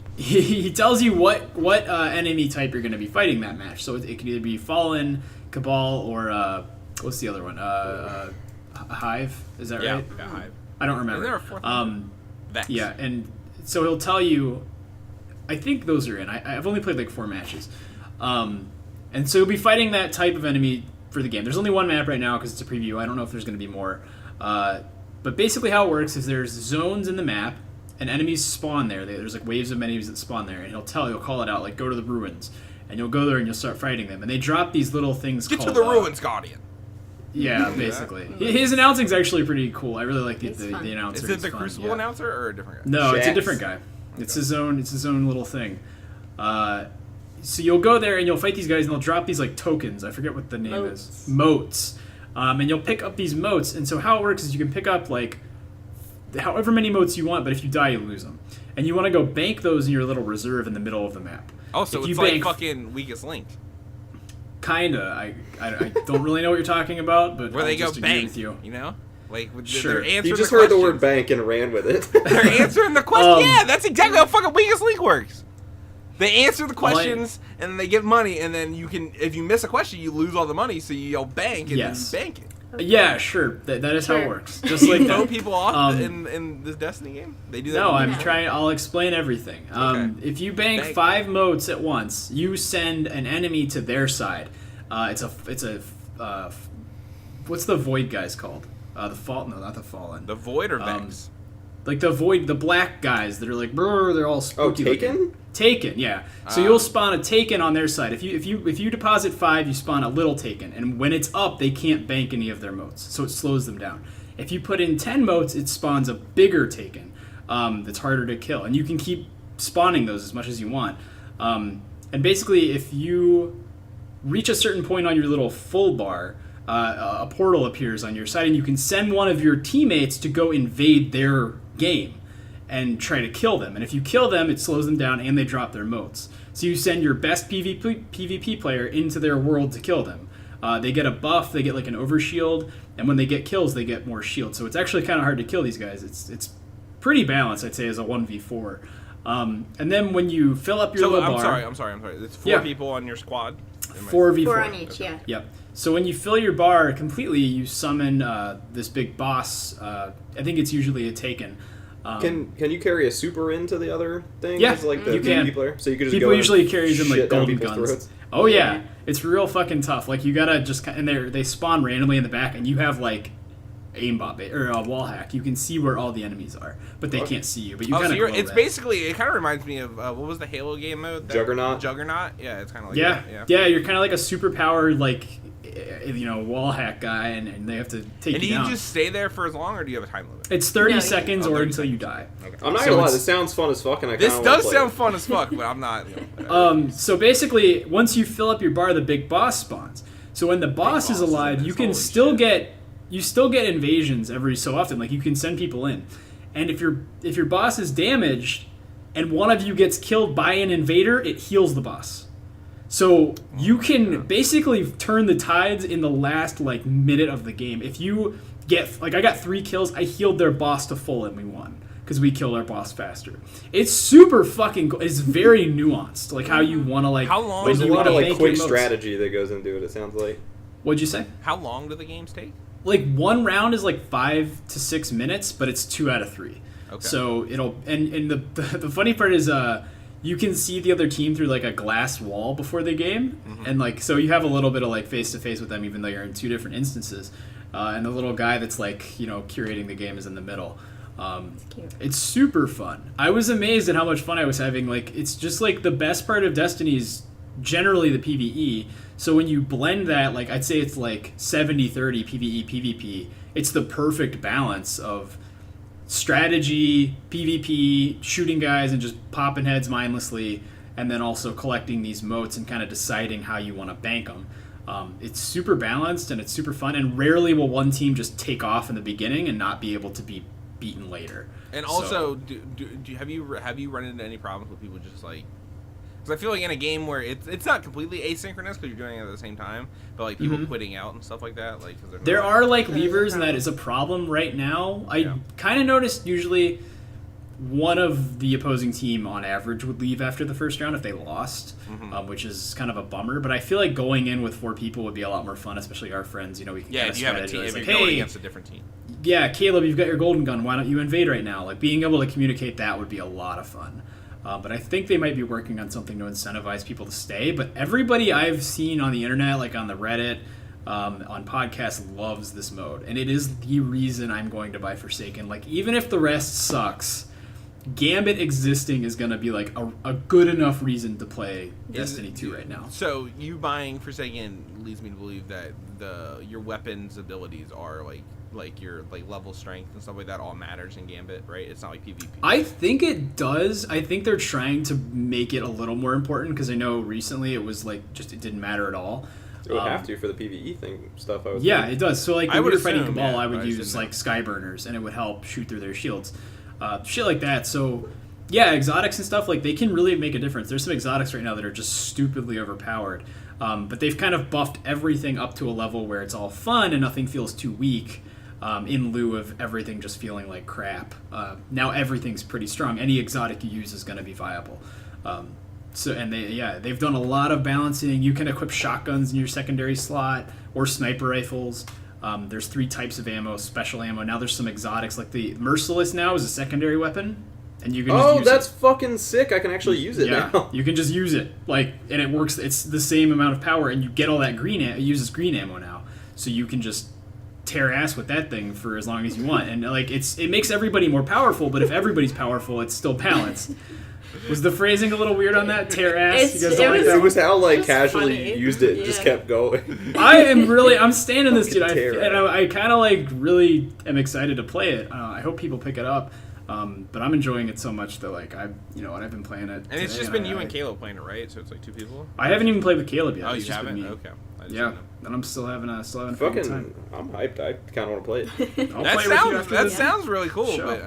tells you what enemy type you're going to be fighting that match. So it can either be Fallen, Cabal, or... what's the other one? Hive? Is that right? Yeah, Hive. I don't remember. Is there a fourth one? Vex. Yeah, and so he'll tell you... I think those are in. I've only played like 4 matches. And so you'll be fighting that type of enemy for the game. There's only one map right now because it's a preview. I don't know if there's going to be more. But basically how it works is there's zones in the map, and enemies spawn there. There's like waves of enemies that spawn there, and he'll call it out, like, go to the ruins. And you'll go there and you'll start fighting them. And they drop these little things Get called... to the ruins, Guardian! Yeah, basically. His announcing's actually pretty cool. I really like the announcer. Is it the Crucible announcer or a different guy? No, Shax. It's a different guy. Okay. It's his own little thing. So you'll go there and you'll fight these guys and they'll drop these like tokens. I forget what the name is. Motes. And you'll pick up these motes. And so how it works is you can pick up like however many motes you want, but if you die, you lose them. And you want to go bank those in your little reserve in the middle of the map. Oh, so it's like fucking Weakest Link. Kinda. I don't really know what you're talking about, but where they go bank, with you know? Like, sure. they're answering You just heard the word bank and ran with it. They're answering the question. Yeah, that's exactly how fucking Weakest Link works. They answer the questions, and then they give money, and then you can, if you miss a question, you lose all the money, so you yell bank, and then you bank it. Yeah, sure. That is how it works. Just like throw people off in this Destiny game? They do that? No, I'll explain everything. If you bank 5 motes at once, you send an enemy to their side. It's a what's the Void guys called? No, not the Fallen. The Void or Vex? Like the Void, the black guys that are like, they're all spooky. Oh, Taken? Looking. Taken, yeah. So you'll spawn a Taken on their side. If you deposit 5, you spawn a little Taken, and when it's up, they can't bank any of their motes, so it slows them down. If you put in 10 motes, it spawns a bigger Taken that's harder to kill, and you can keep spawning those as much as you want. And basically, if you reach a certain point on your little full bar, a portal appears on your side, and you can send one of your teammates to go invade their game and try to kill them. And if you kill them, it slows them down and they drop their motes. So you send your best PvP player into their world to kill them. They get a buff, they get like an overshield, and when they get kills, they get more shield. So it's actually kind of hard to kill these guys. It's pretty balanced, I'd say, as a 1v4. And then when you fill up your little bar... I'm sorry. It's 4 people on your squad? 4v4. 4 on each, yeah. Yep. So when you fill your bar completely, you summon this big boss. I think it's usually a Taken. Can you carry a super into the other thing? Yeah, like the you can. Player? So you could just people go usually carries them like golden guns. Throats. Oh yeah, it's real fucking tough. Like you gotta just and they spawn randomly in the back, and you have like aimbot or a wall hack. You can see where all the enemies are, but they can't see you. But you it's basically it kind of reminds me of what was the Halo game mode? Juggernaut. Yeah, it's kind of like that. Yeah. You're kind of like a superpowered wall hack guy, and they have to take you down. And do you just stay there for as long, or do you have a time limit? It's 30 seconds or until you die. Okay. I'm not gonna lie, this sounds fun as fuck, and I this does sound fun as fuck, but I'm not. So basically, once you fill up your bar, the big boss spawns. So when the boss is alive, you can still get invasions every so often. Like you can send people in, and if your boss is damaged, and one of you gets killed by an invader, it heals the boss. So you can basically turn the tides in the last minute of the game. If you get I got 3 kills, I healed their boss to full and we won because we killed our boss faster. It's super fucking cool. It's very nuanced, like how you want to How long? There's a lot of quick strategy that goes into it. It sounds like. What'd you say? How long do the games take? One round is 5 to 6 minutes, but it's 2 out of 3. Okay. So it'll and the funny part is you can see the other team through a glass wall before the game, and so you have a little bit of face to face with them, even though you're in 2 different instances. And the little guy that's curating the game is in the middle. It's super fun. I was amazed at how much fun I was having. It's just the best part of Destiny is generally the PvE. So when you blend that, I'd say it's 70-30 PvE PvP. It's the perfect balance of strategy, PvP, shooting guys and just popping heads mindlessly, and then also collecting these motes and kind of deciding how you want to bank them. It's super balanced and it's super fun, and rarely will one team just take off in the beginning and not be able to be beaten later. And also, have you run into any problems with people just because I feel in a game where it's not completely asynchronous because you're doing it at the same time, but people quitting out and stuff like that. There are levers, and that is a problem right now. I kind of noticed usually one of the opposing team on average would leave after the first round if they lost, which is kind of a bummer. But I feel going in with 4 people would be a lot more fun, especially our friends. We can if you have a team, if you're going against a different team. Yeah, Caleb, you've got your golden gun. Why don't you invade right now? Being able to communicate that would be a lot of fun. But I think they might be working on something to incentivize people to stay. But everybody I've seen on the internet, on the Reddit, on podcasts, loves this mode. And it is the reason I'm going to buy Forsaken. Even if the rest sucks, Gambit existing is going to be a good enough reason to play Destiny 2 right now. So you buying Forsaken leads me to believe that your weapons abilities are your level strength and stuff like that all matters in Gambit, right? It's not PvP. I think it does. I think they're trying to make it a little more important because I know recently it was it didn't matter at all. It would have to for the PvE thing stuff. I would think. It does. So when we were fighting Cabal, I would use Skyburners and it would help shoot through their shields, shit like that. So exotics and stuff they can really make a difference. There's some exotics right now that are just stupidly overpowered, but they've kind of buffed everything up to a level where it's all fun and nothing feels too weak. In lieu of everything just feeling like crap. Now everything's pretty strong. Any exotic you use is going to be viable. They've done a lot of balancing. You can equip shotguns in your secondary slot or sniper rifles. There's 3 types of ammo, special ammo. Now there's some exotics, the Merciless now is a secondary weapon. And you can just use that's fucking sick. I can actually use it now. You can just use it. And it works. It's the same amount of power, and you get all that green it uses green ammo now. So you can just tear ass with that thing for as long as you want, and it makes everybody more powerful. But if everybody's powerful, it's still balanced. Was the phrasing a little weird on that? Tear ass. You guys don't like that? It was how casually you used it. Just kept going. I'm standing this dude. I kind of really am excited to play it. I hope people pick it up. But I'm enjoying it so much that I've been playing it. And it's just been you and Caleb playing it, right? So it's 2 people. I haven't even played with Caleb yet. Oh, you haven't? Okay. And I'm still having a fucking time. I'm hyped. I kind of want to play it. That sounds really cool. Sure. But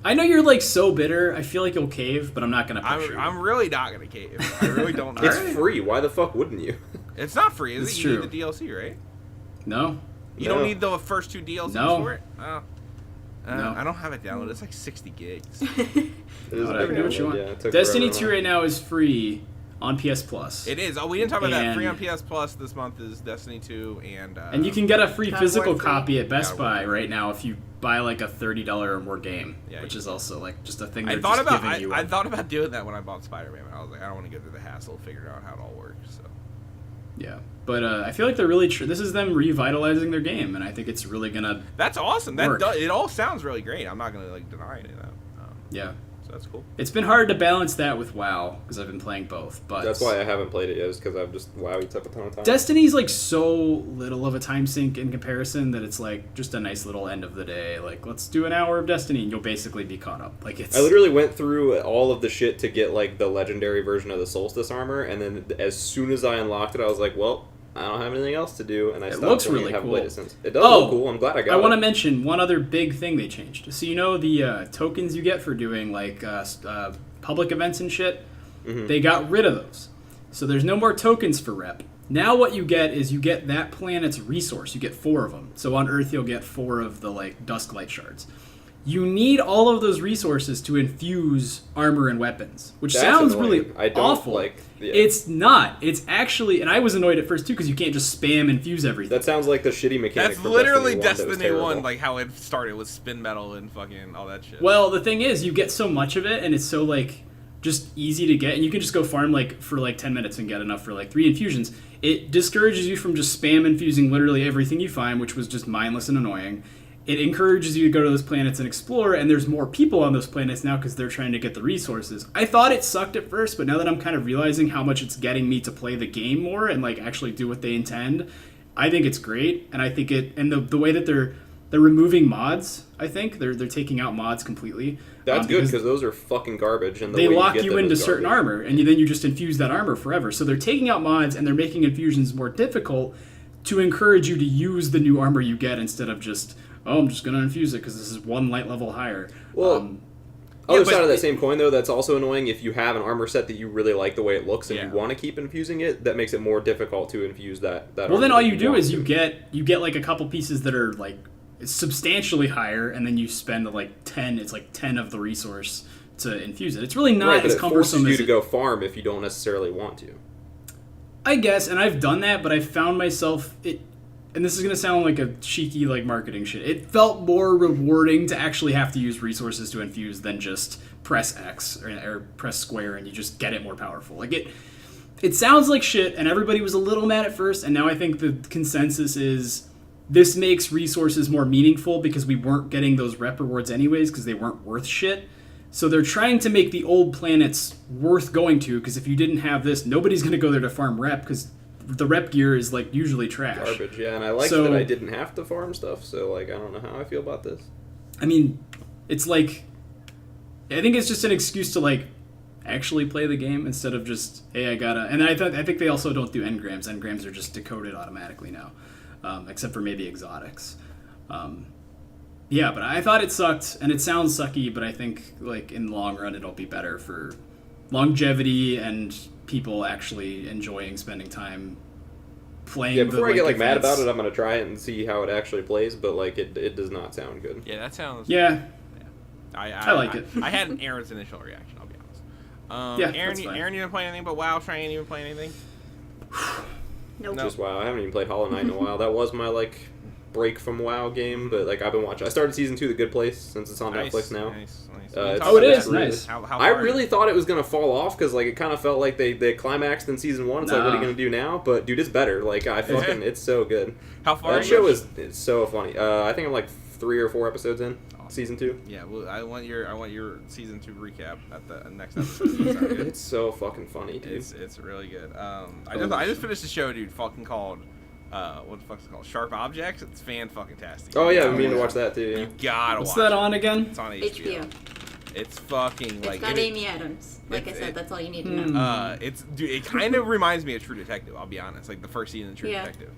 I know you're so bitter. I feel like you'll cave, but I'm not gonna push you. I'm really not gonna cave. I really don't. It's free. Why the fuck wouldn't you? It's not free. Is it? True. You need the DLC, right? No. You don't need the first 2 DLCs for it. Oh. No. I don't have it downloaded. It's 60 gigs. Whatever, do what you want. Destiny 2 right now is free on PS Plus. It is. Oh, we didn't talk about that. Free on PS Plus this month is Destiny 2 and you can get a free physical free. copy at Best Buy right now if you buy like a $30 or more game, Yeah, which is also like just a thing I they're thought just about giving you. I thought about doing that when I bought Spider-Man. I was like, I don't want to go through the hassle of figuring out how it all works. So. Yeah, but I feel like they're really this is them revitalizing their game, and I think it's really gonna. That's awesome. Work. It all sounds really great. I'm not gonna like deny any of that. Yeah. So that's cool. It's been hard to balance that with WoW because I've been playing both, but That's why I haven't played it yet, is because I've just WoW eats up a ton of time. Destiny's like so little of a time sink in comparison that it's like just a nice little end of the day. Like, let's do an hour of Destiny and you'll basically be caught up. Like it's. I literally went through all of the shit to get like the legendary version of the Solstice armor, and then as soon as I unlocked it, I was like, well, I don't have anything else to do, and I stopped looks playing really and haven't cool. played it since. It does look cool. I'm glad I got it. I want to mention one other big thing they changed. So you know the tokens you get for doing like public events and shit? Mm-hmm. They got rid of those. So there's no more tokens for rep. Now what you get is you get that planet's resource. You get 4 of them. So on Earth you'll get 4 of the like Dusklight shards. You need all of those resources to infuse armor and weapons, which That's sounds annoying. really I don't awful. like. Yeah. It's not. It's actually, and I was annoyed at first too because you can't just spam infuse everything. That sounds like the shitty mechanic. That's from literally Destiny 1, that was Destiny 1, terrible. like how it started with spin metal and fucking all that shit. Well, the thing is, you get so much of it, and it's so like just easy to get, and you can just go farm like for like 10 minutes and get enough for like 3 infusions. It discourages you from just spam infusing literally everything you find, which was just mindless and annoying. It encourages you to go to those planets and explore, and there's more people on those planets now because they're trying to get the resources. I thought it sucked at first, but now that I'm kind of realizing how much it's getting me to play the game more and like actually do what they intend, I think it's great. And I think and the way that they're removing mods, I think they're taking out mods completely. That's good because those are fucking garbage. And they way lock you, you into certain garbage. armor, and then you just infuse that armor forever. So they're taking out mods and they're making infusions more difficult to encourage you to use the new armor you get instead of just, oh, I'm just going to infuse it because this is 1 light level higher. Well, other side of that same coin, though, that's also annoying. If you have an armor set that you really like the way it looks and you want to keep infusing it, that makes it more difficult to infuse that well, then all you do is you get like a couple pieces that are like substantially higher, and then you spend like 10. It's like 10 of the resource to infuse it. It's really not as cumbersome as as you to go farm if you don't necessarily want to. I guess, and I've done that, but I found myself and this is going to sound like a cheeky like marketing shit. It felt more rewarding to actually have to use resources to infuse than just press X or press square and you just get it more powerful. Like it sounds like shit, and everybody was a little mad at first, and now I think the consensus is this makes resources more meaningful because we weren't getting those rep rewards anyways because they weren't worth shit. So they're trying to make the old planets worth going to, because if you didn't have this, nobody's going to go there to farm rep because the rep gear is like usually trash. Garbage, yeah, and I like that I didn't have to farm stuff, so like I don't know how I feel about this. I mean, it's like, I think it's just an excuse to like actually play the game instead of just, hey, I gotta, and I think they also don't do engrams. Engrams are just decoded automatically now, except for maybe exotics. Yeah, but I thought it sucked, and it sounds sucky, but I think like in the long run it'll be better for longevity and people actually enjoying spending time playing. Yeah, before I get like mad events. about it, I'm gonna try it and see how it actually plays, but like it does not sound good. Yeah, that sounds. Yeah. I like it. I had an Aaron's initial reaction. I'll be honest. Yeah, Aaron, that's fine. Aaron, you didn't play anything but WoW. Cheyenne, you didn't play anything. Nope. Just WoW. I haven't even played Hollow Knight in a while. That was my like break from WoW game, but like I've been watching. I started season 2 of The Good Place since it's on Netflix now. Nice. It is nice. How I far really thought it was gonna fall off because like it kind of felt like they climaxed in season 1. It's like, what are you gonna do now? But dude, it's better. Like I fucking, it's so good. How far? That show is so funny. I think I'm like 3 or 4 episodes in season 2. Yeah, well, I want your season 2 recap at the next episode. It's so fucking funny, dude. It's really good. I just finished the show, dude. Fucking called. What the fuck's it called? Sharp Objects. It's fan-fucking-tastic. Oh yeah, I mean to watch that too. Yeah. You gotta What's watch that it. on again? It's on HBO. It's fucking It's like got Amy Adams. Like I said, that's all you need to know. it kind of reminds me of True Detective. I'll be honest, like the first season of True Detective.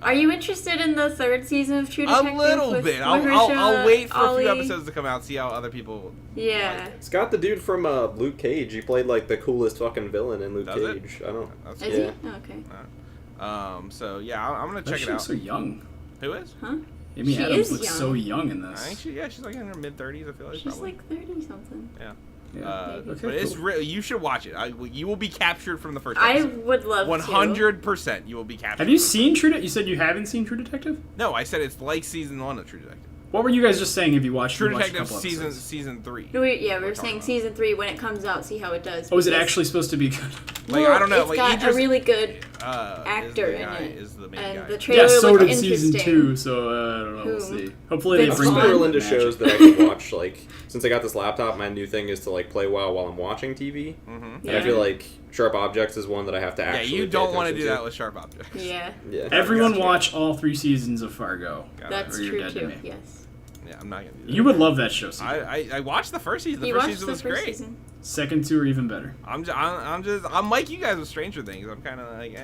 Are you interested in the 3rd season of True Detective? A little bit. I'll wait for a few episodes to come out, see how other people. Yeah. Like it. It's got the dude from Luke Cage. He played like the coolest fucking villain in Luke Does Cage. I don't. That's Is cool. he? Oh, okay. So yeah, I'm gonna That check it out. so young. Who is? Huh? Amy She Adams is looks young. so young in this. I think she's like in her mid-30s. I feel like She's probably. like 30 something. Yeah. Yeah. But it's really, you should watch it. You will be captured from the first I episode. would love 100% you will be captured. Have you seen You said you haven't seen True Detective? No, I said it's like season 1 of True Detective. What were you guys just saying? Have you watched True you watched a Detective couple episodes? season 3? No, we were saying season 3 when it comes out, see how it does. Oh, is it actually supposed to be good? Like, I don't know. It's like, got Idris, a really good actor in it. Is the main and guy. the trailer Yeah, so looked did interesting. season 2. So I don't know. We'll see. Hopefully Vince they bring Vaughn. back I'm into magic. shows that I can watch. Like, since I got this laptop, my new thing is to like play while I'm watching TV. Mm-hmm. And I feel like Sharp Objects is one that I have to Yeah, actually. you don't want to pay do attention that with Sharp Objects. Yeah. Yeah. Everyone That's watch all 3 seasons of Fargo. That's or you're true dead to too. me. Yes. Yeah, I'm not gonna do that. You would love that show. CJ. I watched the first season. The You first watched season the was first great. season? Second 2 are even better. I'm like you guys with Stranger Things. I'm kind of like,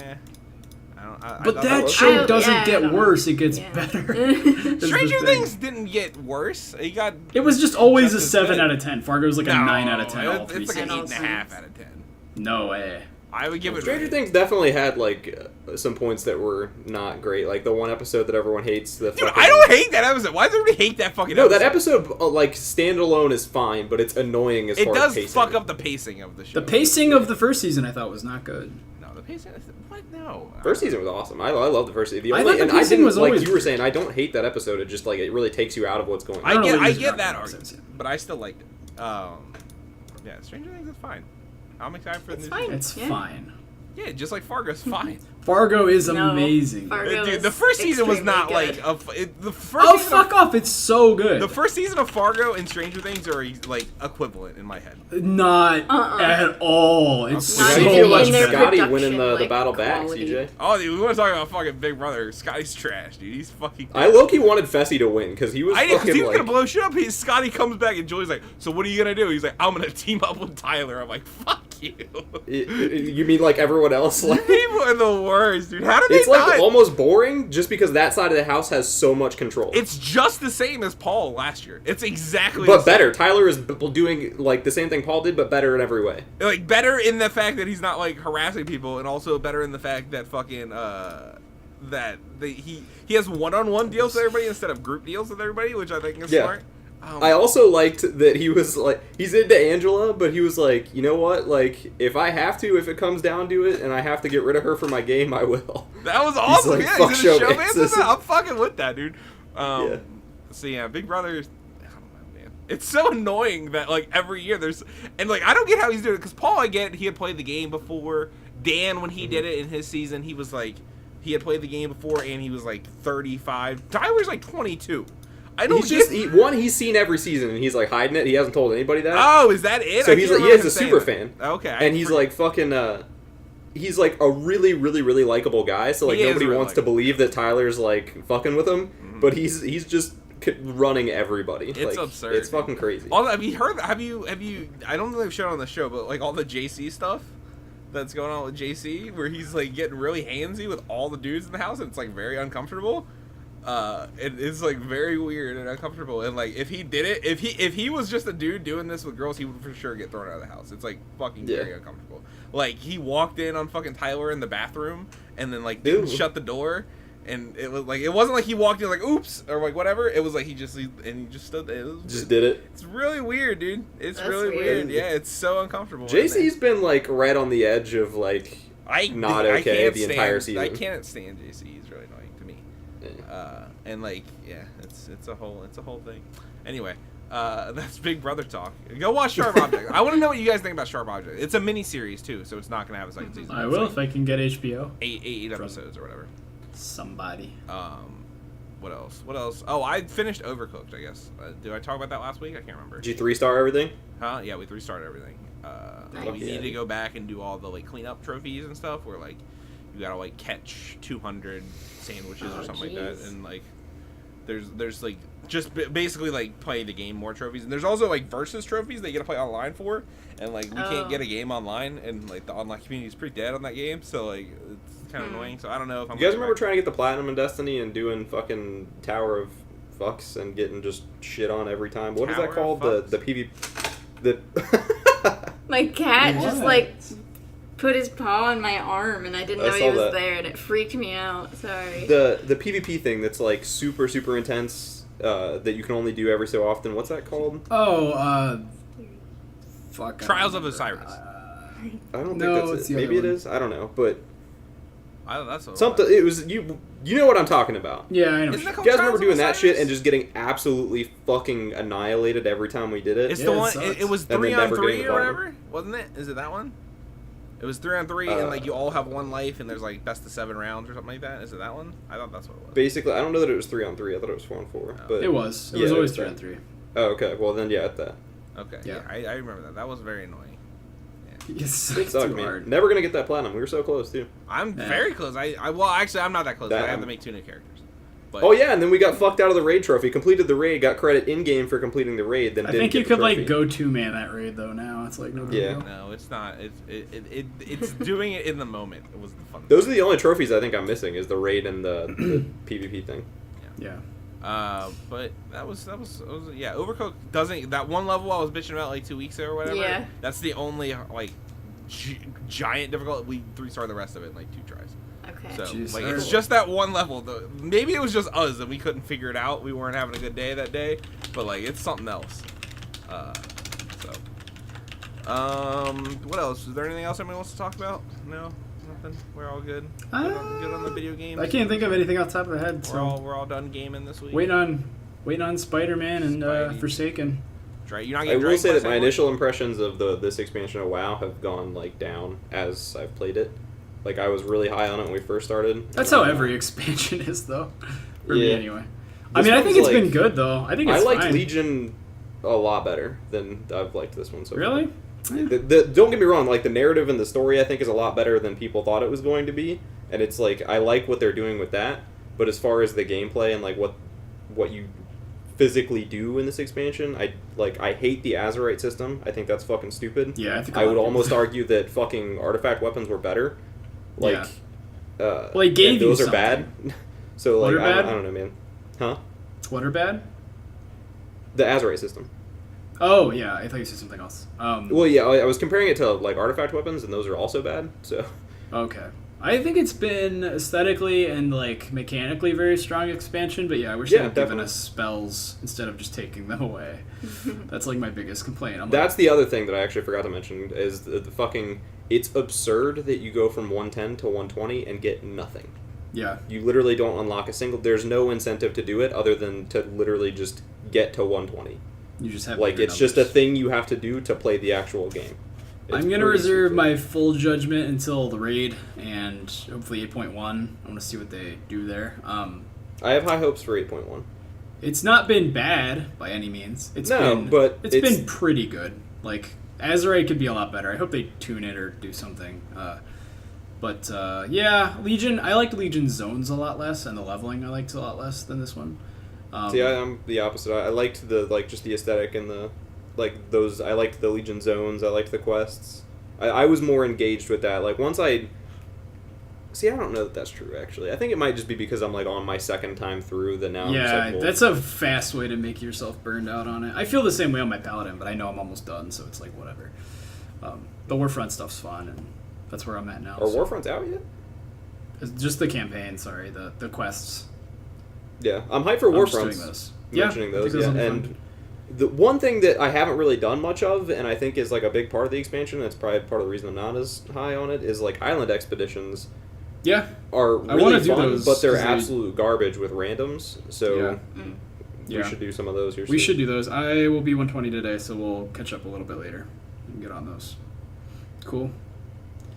But that show doesn't get worse; it gets Yeah. better. That's the Stranger thing. Things didn't get worse. It was just always just a as 7 good. out of 10. Fargo's like a 9 out of 10. All 3 It's like an seasons. 8.5 out of 10. No way. I would give it. Stranger Things definitely had like some points that were not great. Like the one episode that everyone hates. Dude, I don't hate that episode. Why does everybody hate that fucking No, episode? that episode like standalone is fine, but it's annoying as It far does as pacing. fuck up the pacing of the show. The pacing of the first season I thought was not good. No, the pacing. What? No. First season was awesome. I love the first season. I thought the and I pacing didn't was like always you were good. saying. I don't hate that episode. It just like it really takes you out of what's going on. I don't know what get you're talking that about, argument, since- but I still liked it. Yeah, Stranger Things is fine. I'm excited for the It's new fine. season. It's Yeah. fine. Yeah, just like Fargo's fine. Fargo is No, amazing. Fargo Dude, is the first season was not extremely like good. the first. Oh, season fuck off! It's so good. The first season of Fargo and Stranger Things are like equivalent in my head. Not at all. It's Not How so do you even feel about much in their better. Scotty production, winning the like, battle back, quality. CJ? Oh, dude, we want to talk about fucking Big Brother. Scotty's trash, dude. He's fucking. I low-key wanted Fessy to win because he was I did, because fucking he was like. gonna blow shit up. Scotty comes back and Julie's like, "So what are you gonna do?" He's like, "I'm gonna team up with Tyler." I'm like, "Fuck you." You mean like everyone else? Like, People are the worst, dude. How did they it's like not? almost boring just because that side of the house has so much control. It's just the same as Paul last year. It's exactly but the same. better. Tyler is doing like the same thing Paul did, but better in every way. Like better in the fact that he's not like harassing people, and also better in the fact that fucking he has one-on-one deals with everybody instead of group deals with everybody, which I think is Yeah. smart. I also liked that he was like, he's into Angela, but he was like, you know what? Like, if I have to, if it comes down to it, and I have to get rid of her for my game, I will. That was awesome. like, Yeah, fuck he's in a showbiz. showbiz with that. I'm fucking with that, dude. Yeah. So yeah, Big Brother. I don't know, man. It's so annoying that like every year there's and like I don't get how he's doing it because Paul, I get he had played the game before. Dan, when he did it in his season, he was like he had played the game before and he was like 35. Tyler's like 22. I don't He's just get. he's seen every season, and he's like hiding it. He hasn't told anybody that. Oh, is that it? So I he's can't like, he remember is a him super saying fan. that. Okay, And he's like fucking. He's like a really, really, really likable guy. So like He is nobody really wants to likable. believe that Tyler's like fucking with him, but he's just running everybody. It's like, absurd. It's fucking crazy. Also, have you heard? Have you? I don't know if they've shown it on the show, but like all the JC stuff that's going on with JC, where he's like getting really handsy with all the dudes in the house, and it's like very uncomfortable. It is like very weird and uncomfortable. And like if he did it, if he was just a dude doing this with girls, he would for sure get thrown out of the house. It's like fucking very uncomfortable. Like he walked in on fucking Tyler in the bathroom, and then like didn't shut the door. And it was like it wasn't like he walked in like oops or like whatever. It was like he just stood there. Just did it. It's really weird, dude. It's That's really weird. weird. Yeah, it's so uncomfortable. JC's been like right on the edge of like not okay the entire season. I can't stand JC. He's really annoying to me. Yeah. And like yeah, it's a whole thing. Anyway, that's Big Brother talk. Go watch Sharp Object. I want to know what you guys think about Sharp Object. It's a mini series too, so it's not gonna have a second season. I It's will like if I can get HBO. eight episodes or whatever. Somebody. What else? Oh, I finished Overcooked, I guess. Did I talk about that last week? I can't remember. Did you 3-star everything? Huh? Yeah, we 3-starred everything. We Nice. need to go back and do all the like cleanup trophies and stuff where like you gotta like catch 200 sandwiches or something like that, jeez. and like there's like just basically like play the game more trophies, and there's also like versus trophies that you gotta play online for, and like we can't get a game online, and like the online community is pretty dead on that game, so like it's kind of annoying. So I don't know if I'm. You guys remember trying to get the platinum in Destiny and doing fucking Tower of Fucks and getting just shit on every time? What is that Tower of called? The Fucks? My cat just What? like put his paw on my arm, and I didn't I know he saw was that. there, and it freaked me out. Sorry. the PvP thing that's like super super intense that you can only do every so often. What's that called? Oh, Fuck. Trials of Osiris. I don't No, think it's that's the it. other Maybe it one. is. I don't know, but That's what something. It was you. You know what I'm talking about. Yeah, I know. Isn't that You called guys Trials remember of doing that Osiris? shit and just getting absolutely fucking annihilated every time we did it? It's Yeah, the it one. sucks. It was And then 3 on never 3 getting or the whatever, wasn't it? Is it that one? It was 3 on 3, and like you all have 1 life, and there's like best of 7 rounds or something like that. Is it that one? I thought that's what it was. Basically, I don't know that it was 3 on 3. I thought it was 4 on 4. But It was. It Yeah, was always it's 3 that. on 3. Oh, okay. Well, then yeah, at that. Okay. Yeah. Yeah, I remember that. That was very annoying. It's It sucked, too man. hard. Never gonna get that platinum. We were so close too. I'm Yeah. very close. Well, actually, I'm not that close. That- I have to make 2 new characters. But Oh yeah, and then we got fucked out of the raid trophy. Completed the raid, got credit in game for completing the raid. Then I didn't think get you the could trophy. like go 2-man that raid though. Now it's like no big Yeah. deal. No, it's not. It's doing it in the moment. It was the fun. Those are the only trophies I think I'm missing is the raid and the PvP thing. Yeah. But that was yeah. Overcooked doesn't that one level I was bitching about like 2 weeks ago or whatever. Yeah. That's the only like giant difficult. We 3-star the rest of it in like 2 tries. Okay. So Jeez, like alright. it's just that one level. Though. Maybe it was just us and we couldn't figure it out. We weren't having a good day that day. But like it's something else. What else? Is there anything else anybody wants to talk about? No, nothing. We're all good. Good on the video games. I can't think of anything off the top of the head. We're So all done gaming this week. waiting on Spider-Man and Spidey. Forsaken. You're not I getting will Dragon say that Quest my anymore? initial impressions of this expansion of WoW have gone like down as I've played it. Like I was really high on it when we first started. That's how every expansion is though. For me Yeah. anyway. I This mean, I think one's it's been like- good though. I think it's I liked fine. Legion a lot better than I've liked this one so Really? far. Don't get me wrong, like the narrative and the story I think is a lot better than people thought it was going to be. And it's like I like what they're doing with that, but as far as the gameplay and like what you physically do in this expansion, I hate the Azerite system. I think that's fucking stupid. Yeah, I think I would almost argue that fucking artifact weapons were better. Like Well, they gave and you those are something. bad. So like What are I bad? don't know, man. Huh? What are bad? The Azerite system. Oh yeah, I thought you said something else. Well, yeah, I was comparing it to like artifact weapons, and those are also bad. So Okay. I think it's been aesthetically and like mechanically very strong expansion, but yeah, I wish Yeah, they had given definitely. us spells instead of just taking them away. That's like my biggest complaint. I'm that's the other thing that I actually forgot to mention is the fucking. It's absurd that you go from 110 to 120 and get nothing. yeah. You literally don't unlock a single. There's no incentive to do it other than to literally just get to 120. You just have Like bigger it's just a numbers. thing you have to do to play the actual game. It's I'm gonna pretty reserve stupid. my full judgment until the raid and hopefully 8.1. I want to see what they do there. I have high hopes for 8.1. It's not been bad by any means. It's No, been, but it's it's- been pretty good. Like Azerite could be a lot better. I hope they tune it or do something. But yeah, Legion. I liked Legion zones a lot less, and the leveling I liked a lot less than this one. See, I'm the opposite. I liked the just the aesthetic and the those. I liked the Legion zones. I liked the quests. I was more engaged with that. Like once I see, I don't know that that's true. Actually, I think it might just be because I'm like on my second time through. That now I'm just Yeah, like, well, that's a fast way to make yourself burned out on it. I feel the same way on my Paladin, but I know I'm almost done, so it's like whatever. The Warfront stuff's fun, and that's where I'm at now. Are so. Warfronts out yet? It's just the campaign, sorry, the quests. Yeah, I'm hyped for I'm just Warfronts. doing those. Mentioning Yeah, I think those, those yeah. will be And fun. the one thing that I haven't really done much of, and I think is like a big part of the expansion, and it's probably part of the reason I'm not as high on it, is like island expeditions Yeah, are I really wanna do fun, those, but they're 'cause they- absolute garbage with randoms. So we Yeah. should do some of those here. we soon. should do those. I will be 120 today, so we'll catch up a little bit later and get on those. Cool.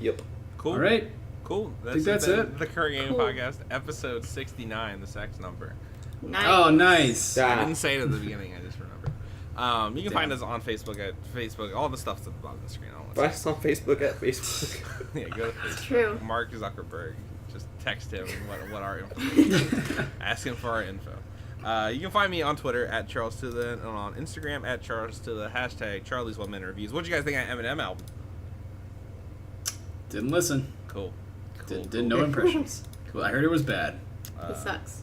Yep. Cool. All right. Cool. think that's it. The Current Gaming Cool. Podcast, episode 69, the sex number. Nice. Oh, nice. Ah. I didn't say it at the beginning. I just remembered. You can find us on Facebook at Facebook. All the stuff's at the bottom of the screen. I don't Find want us on Facebook at Facebook. to yeah, go to Facebook. True. Mark Zuckerberg. Just text him what our info is. Ask him for our info. You can find me on Twitter at Charles Tilla and on Instagram at Charles Tilla, hashtag Charlie's 1 Minute Reviews. What do you guys think of Eminem album? Didn't listen. Cool. Did no impressions. Cool. I heard it was bad. He sucks.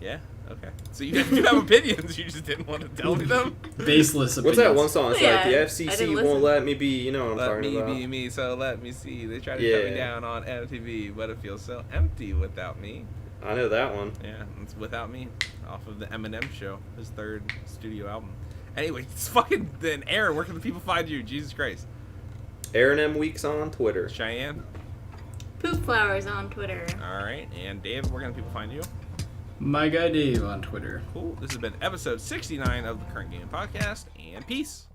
Yeah. Okay. So you do have opinions. You just didn't want to tell me them. Baseless opinions. What's that one song? It's Yeah, like the I FCC didn't won't listen. let me be. You know what I'm Let talking me about. be me, so let me see. They try to shut me Yeah. down on MTV, but it feels so empty without me. I know that one. Yeah, it's Without Me, off of the Eminem Show, his third studio album. Anyway, it's fucking then Aaron. Where can the people find you? Jesus Christ. Aaron M. Weeks on Twitter. Cheyenne. Poop Flowers on Twitter. All right, and Dave. Where can the people find you? My guy Dave on Twitter. Cool. This has been episode 69 of the Current Game Podcast, and peace.